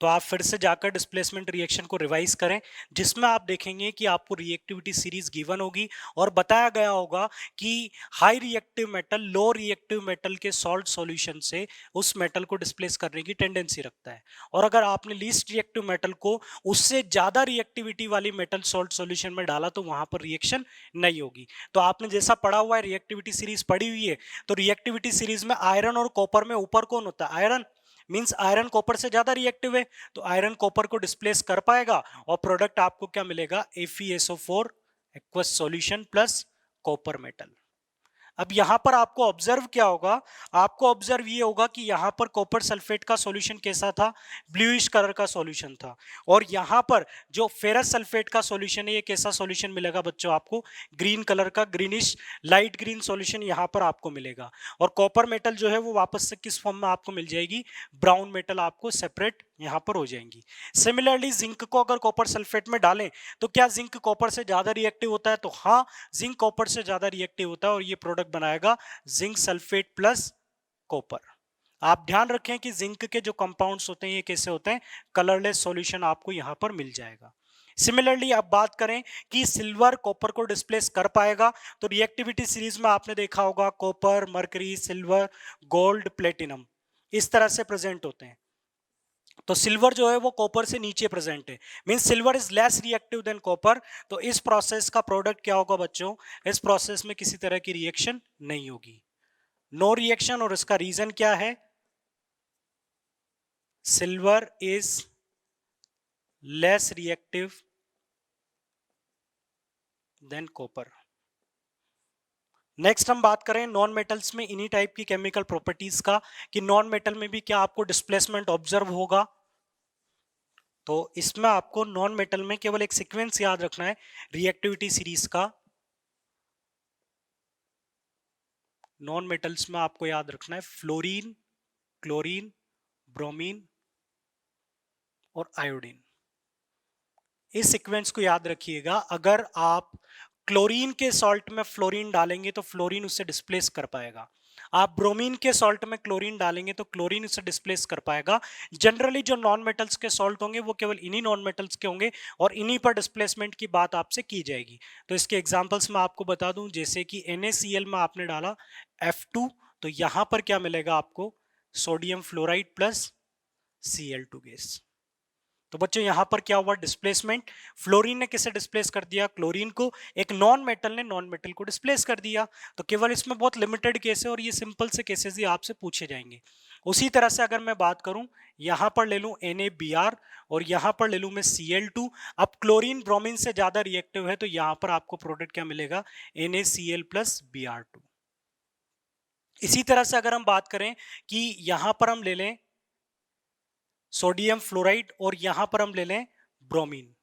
तो आप फिर से जाकर डिस्प्लेसमेंट रिएक्शन को रिवाइज करें, जिसमें आप देखेंगे कि आपको रिएक्टिविटी सीरीज गिवन होगी और बताया गया होगा कि high reactive metal low reactive metal के सॉल्ट सॉल्यूशन से उस मेटल को डिस्प्लेस करने की टेंडेंसी रखता है, और अगर आपने लीस्ट रिएक्टिव मेटल को उससे ज्यादा रिएक्टिविटी वाली मेटल सॉल्ट सॉल्यूशन में डाला तो वहां पर रिएक्शन नहीं होगी। तो आपने जैसा पढ़ा हुआ है रिएक्टिविटी सीरीज पढ़ी हुई है, तो रिएक्टिविटी सीरीज में आयरन और कॉपर में ऊपर कौन होता है? आयरन। मींस आयरन कॉपर से ज्यादा रिएक्टिव है, तो आयरन कॉपर को डिस्प्लेस कर पाएगा और प्रोडक्ट आपको क्या मिलेगा? FeSO4 aqueous solution plus copper metal. अब यहां पर आपको ऑब्जर्व क्या होगा? आपको ऑब्जर्व ये होगा कि यहां पर कॉपर सल्फेट का सॉल्यूशन कैसा था? ब्लूइश कलर का सॉल्यूशन था, और यहां पर जो फेरस सल्फेट का सॉल्यूशन है ये कैसा सॉल्यूशन मिलेगा बच्चों? आपको ग्रीन कलर का, ग्रीनिश लाइट ग्रीन सॉल्यूशन यहां पर आपको मिलेगा। और कॉपर मेटल जो है वो वापस से किस फॉर्म में आपको मिल जाएगी? ब्राउन मेटल आपको सेपरेट यहां पर हो जाएंगी। सिमिलरली जिंक को अगर कॉपर सल्फेट में डालें तो क्या जिंक कॉपर से ज्यादा रिएक्टिव होता है? तो हाँ, जिंक कॉपर से ज्यादा रिएक्टिव होता है, और ये प्रोडक्ट बनाएगा जिंक सल्फेट प्लस कॉपर। आप ध्यान रखें कि जिंक के जो कंपाउंड्स होते हैं ये कैसे होते हैं, कलरलेस सॉल्यूशन आपको यहां पर मिल जाएगा। सिमिलरली अब बात करें कि सिल्वर कॉपर को डिस्प्लेस कर पाएगा, तो रिएक्टिविटी सीरीज में आपने देखा होगा copper, mercury, silver, gold, platinum इस तरह से प्रेजेंट होते हैं। तो सिल्वर जो है वो कॉपर से नीचे प्रेजेंट है, means silver is less reactive than copper. तो इस प्रोसेस का प्रोडक्ट क्या होगा बच्चों, इस प्रोसेस में किसी तरह की रिएक्शन नहीं होगी, नो रिएक्शन। और इसका रीजन क्या है, silver is less reactive than copper. Next हम बात करें नॉन मेटल्स में इन्हीं टाइप की केमिकल प्रॉपर्टीज का, कि नॉन मेटल में भी क्या आपको डिस्प्लेसमेंट ऑब्जर्व होगा। तो इसमें आपको नॉन मेटल में केवल एक सीक्वेंस याद रखना है रिएक्टिविटी सीरीज का। नॉन मेटल्स में आपको याद रखना है फ्लोरीन, क्लोरीन, ब्रोमीन और आयोडीन। इस सीक्वेंस को याद रखिएगा। अगर आप क्लोरीन के सॉल्ट में फ्लोरीन डालेंगे तो फ्लोरीन उसे डिस्प्लेस कर पाएगा, आप ब्रोमीन के सॉल्ट में क्लोरीन डालेंगे तो क्लोरीन उसे डिस्प्लेस कर पाएगा। जनरली जो नॉन मेटल्स के सॉल्ट होंगे वो केवल इन्हीं नॉन मेटल्स के होंगे और इन्हीं पर डिस्प्लेसमेंट की बात आपसे की जाएगी। तो इसके एग्जांपल्स मैं आपको बता दूं, जैसे कि NaCl में आपने डाला F2, तो यहां पर क्या मिलेगा आपको, sodium fluoride plus Cl2 gas. तो बच्चों यहां पर क्या हुआ, डिस्प्लेसमेंट, फ्लोरीन ने किसे डिस्प्लेस कर दिया, क्लोरीन को, एक नॉन मेटल ने नॉन मेटल को डिस्प्लेस कर दिया। तो केवल इसमें बहुत लिमिटेड केस है और ये सिंपल से केसेस ही आपसे पूछे जाएंगे। उसी तरह से अगर मैं बात करूं, यहां पर ले लूं NaBr और यहां पर ले लूं मैं Cl2। अब क्लोरीन ब्रोमीन से ज्यादा रिएक्टिव है तो यहां पर आपको प्रोडक्ट क्या मिलेगा, NaCl प्लस Br2। इसी तरह से अगर हम बात करें कि यहां पर हम ले लें सोडियम फ्लोराइड और यहां पर हम ले लें ब्रोमीन,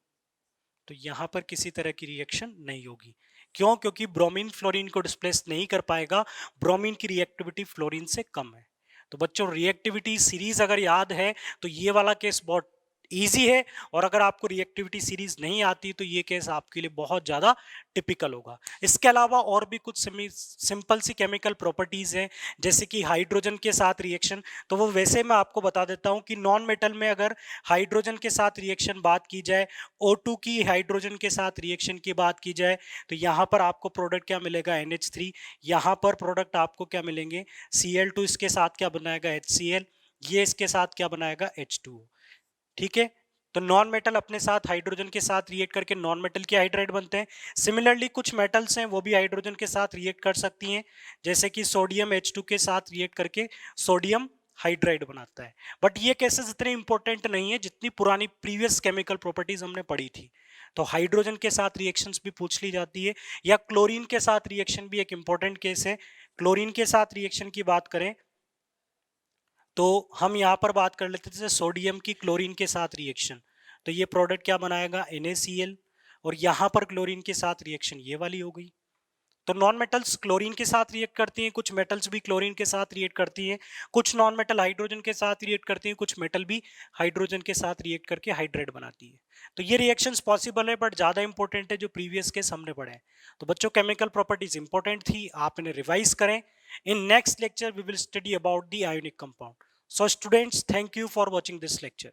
तो यहां पर किसी तरह की रिएक्शन नहीं होगी। क्यों, क्योंकि ब्रोमीन फ्लोरीन को डिस्प्लेस नहीं कर पाएगा, ब्रोमीन की रिएक्टिविटी फ्लोरीन से कम है। तो बच्चों रिएक्टिविटी सीरीज अगर याद है तो ये वाला केस बहुत इजी है, और अगर आपको रिएक्टिविटी सीरीज नहीं आती तो ये केस आपके लिए बहुत ज्यादा टिपिकल होगा। इसके अलावा और भी कुछ सिंपल सी केमिकल प्रॉपर्टीज हैं, जैसे कि हाइड्रोजन के साथ रिएक्शन। तो वो वैसे मैं आपको बता देता हूं कि नॉन मेटल में अगर हाइड्रोजन के साथ रिएक्शन बात की जाए, O2 की हाइड्रोजन के साथ रिएक्शन की बात की जाए, तो यहाँ पर आपको प्रोडक्ट क्या मिलेगा, NH3। यहाँ पर प्रोडक्ट आपको क्या मिलेंगे, Cl2 इसके साथ क्या बनाएगा, HCl, ये इसके साथ क्या बनाएगा, H2O। ठीक है, तो नॉन मेटल अपने साथ हाइड्रोजन के साथ रिएक्ट करके नॉन मेटल के हाइड्राइड बनते हैं। सिमिलरली कुछ मेटल्स हैं वो भी हाइड्रोजन के साथ रिएक्ट कर सकती हैं, जैसे कि सोडियम H2 के साथ रिएक्ट करके सोडियम हाइड्राइड बनाता है। बट ये केसेस इतने इंपॉर्टेंट नहीं है जितनी पुरानी प्रीवियस केमिकल प्रॉपर्टीज हमने पढ़ी थी। तो हाइड्रोजन के साथ रिएक्शंस भी पूछ ली जाती है, या क्लोरीन के साथ रिएक्शन भी एक इंपॉर्टेंट केस है। क्लोरीन के साथ रिएक्शन की बात करें तो हम यहाँ पर बात कर लेते थे सोडियम की क्लोरीन के साथ रिएक्शन, तो ये प्रोडक्ट क्या बनाएगा, NaCl, और यहाँ पर क्लोरीन के साथ रिएक्शन ये वाली हो गई। तो नॉन मेटल्स क्लोरीन के साथ रिएक्ट करती हैं, कुछ मेटल्स भी क्लोरीन के साथ रिएक्ट करती हैं, कुछ नॉन मेटल हाइड्रोजन के साथ रिएक्ट करती हैं, कुछ मेटल भी हाइड्रोजन के साथ रिएक्ट करके हाइड्रेट बनाती है। तो ये रिएक्शंस पॉसिबल है, बट ज्यादा इंपॉर्टेंट है जो प्रीवियस केस हमने पढ़े हैं। तो बच्चों केमिकल प्रॉपर्टीज इंपॉर्टेंट थी, आप इन्हें रिवाइज करें। In next lecture we will study about the ionic compound. So students, thank you for watching this lecture.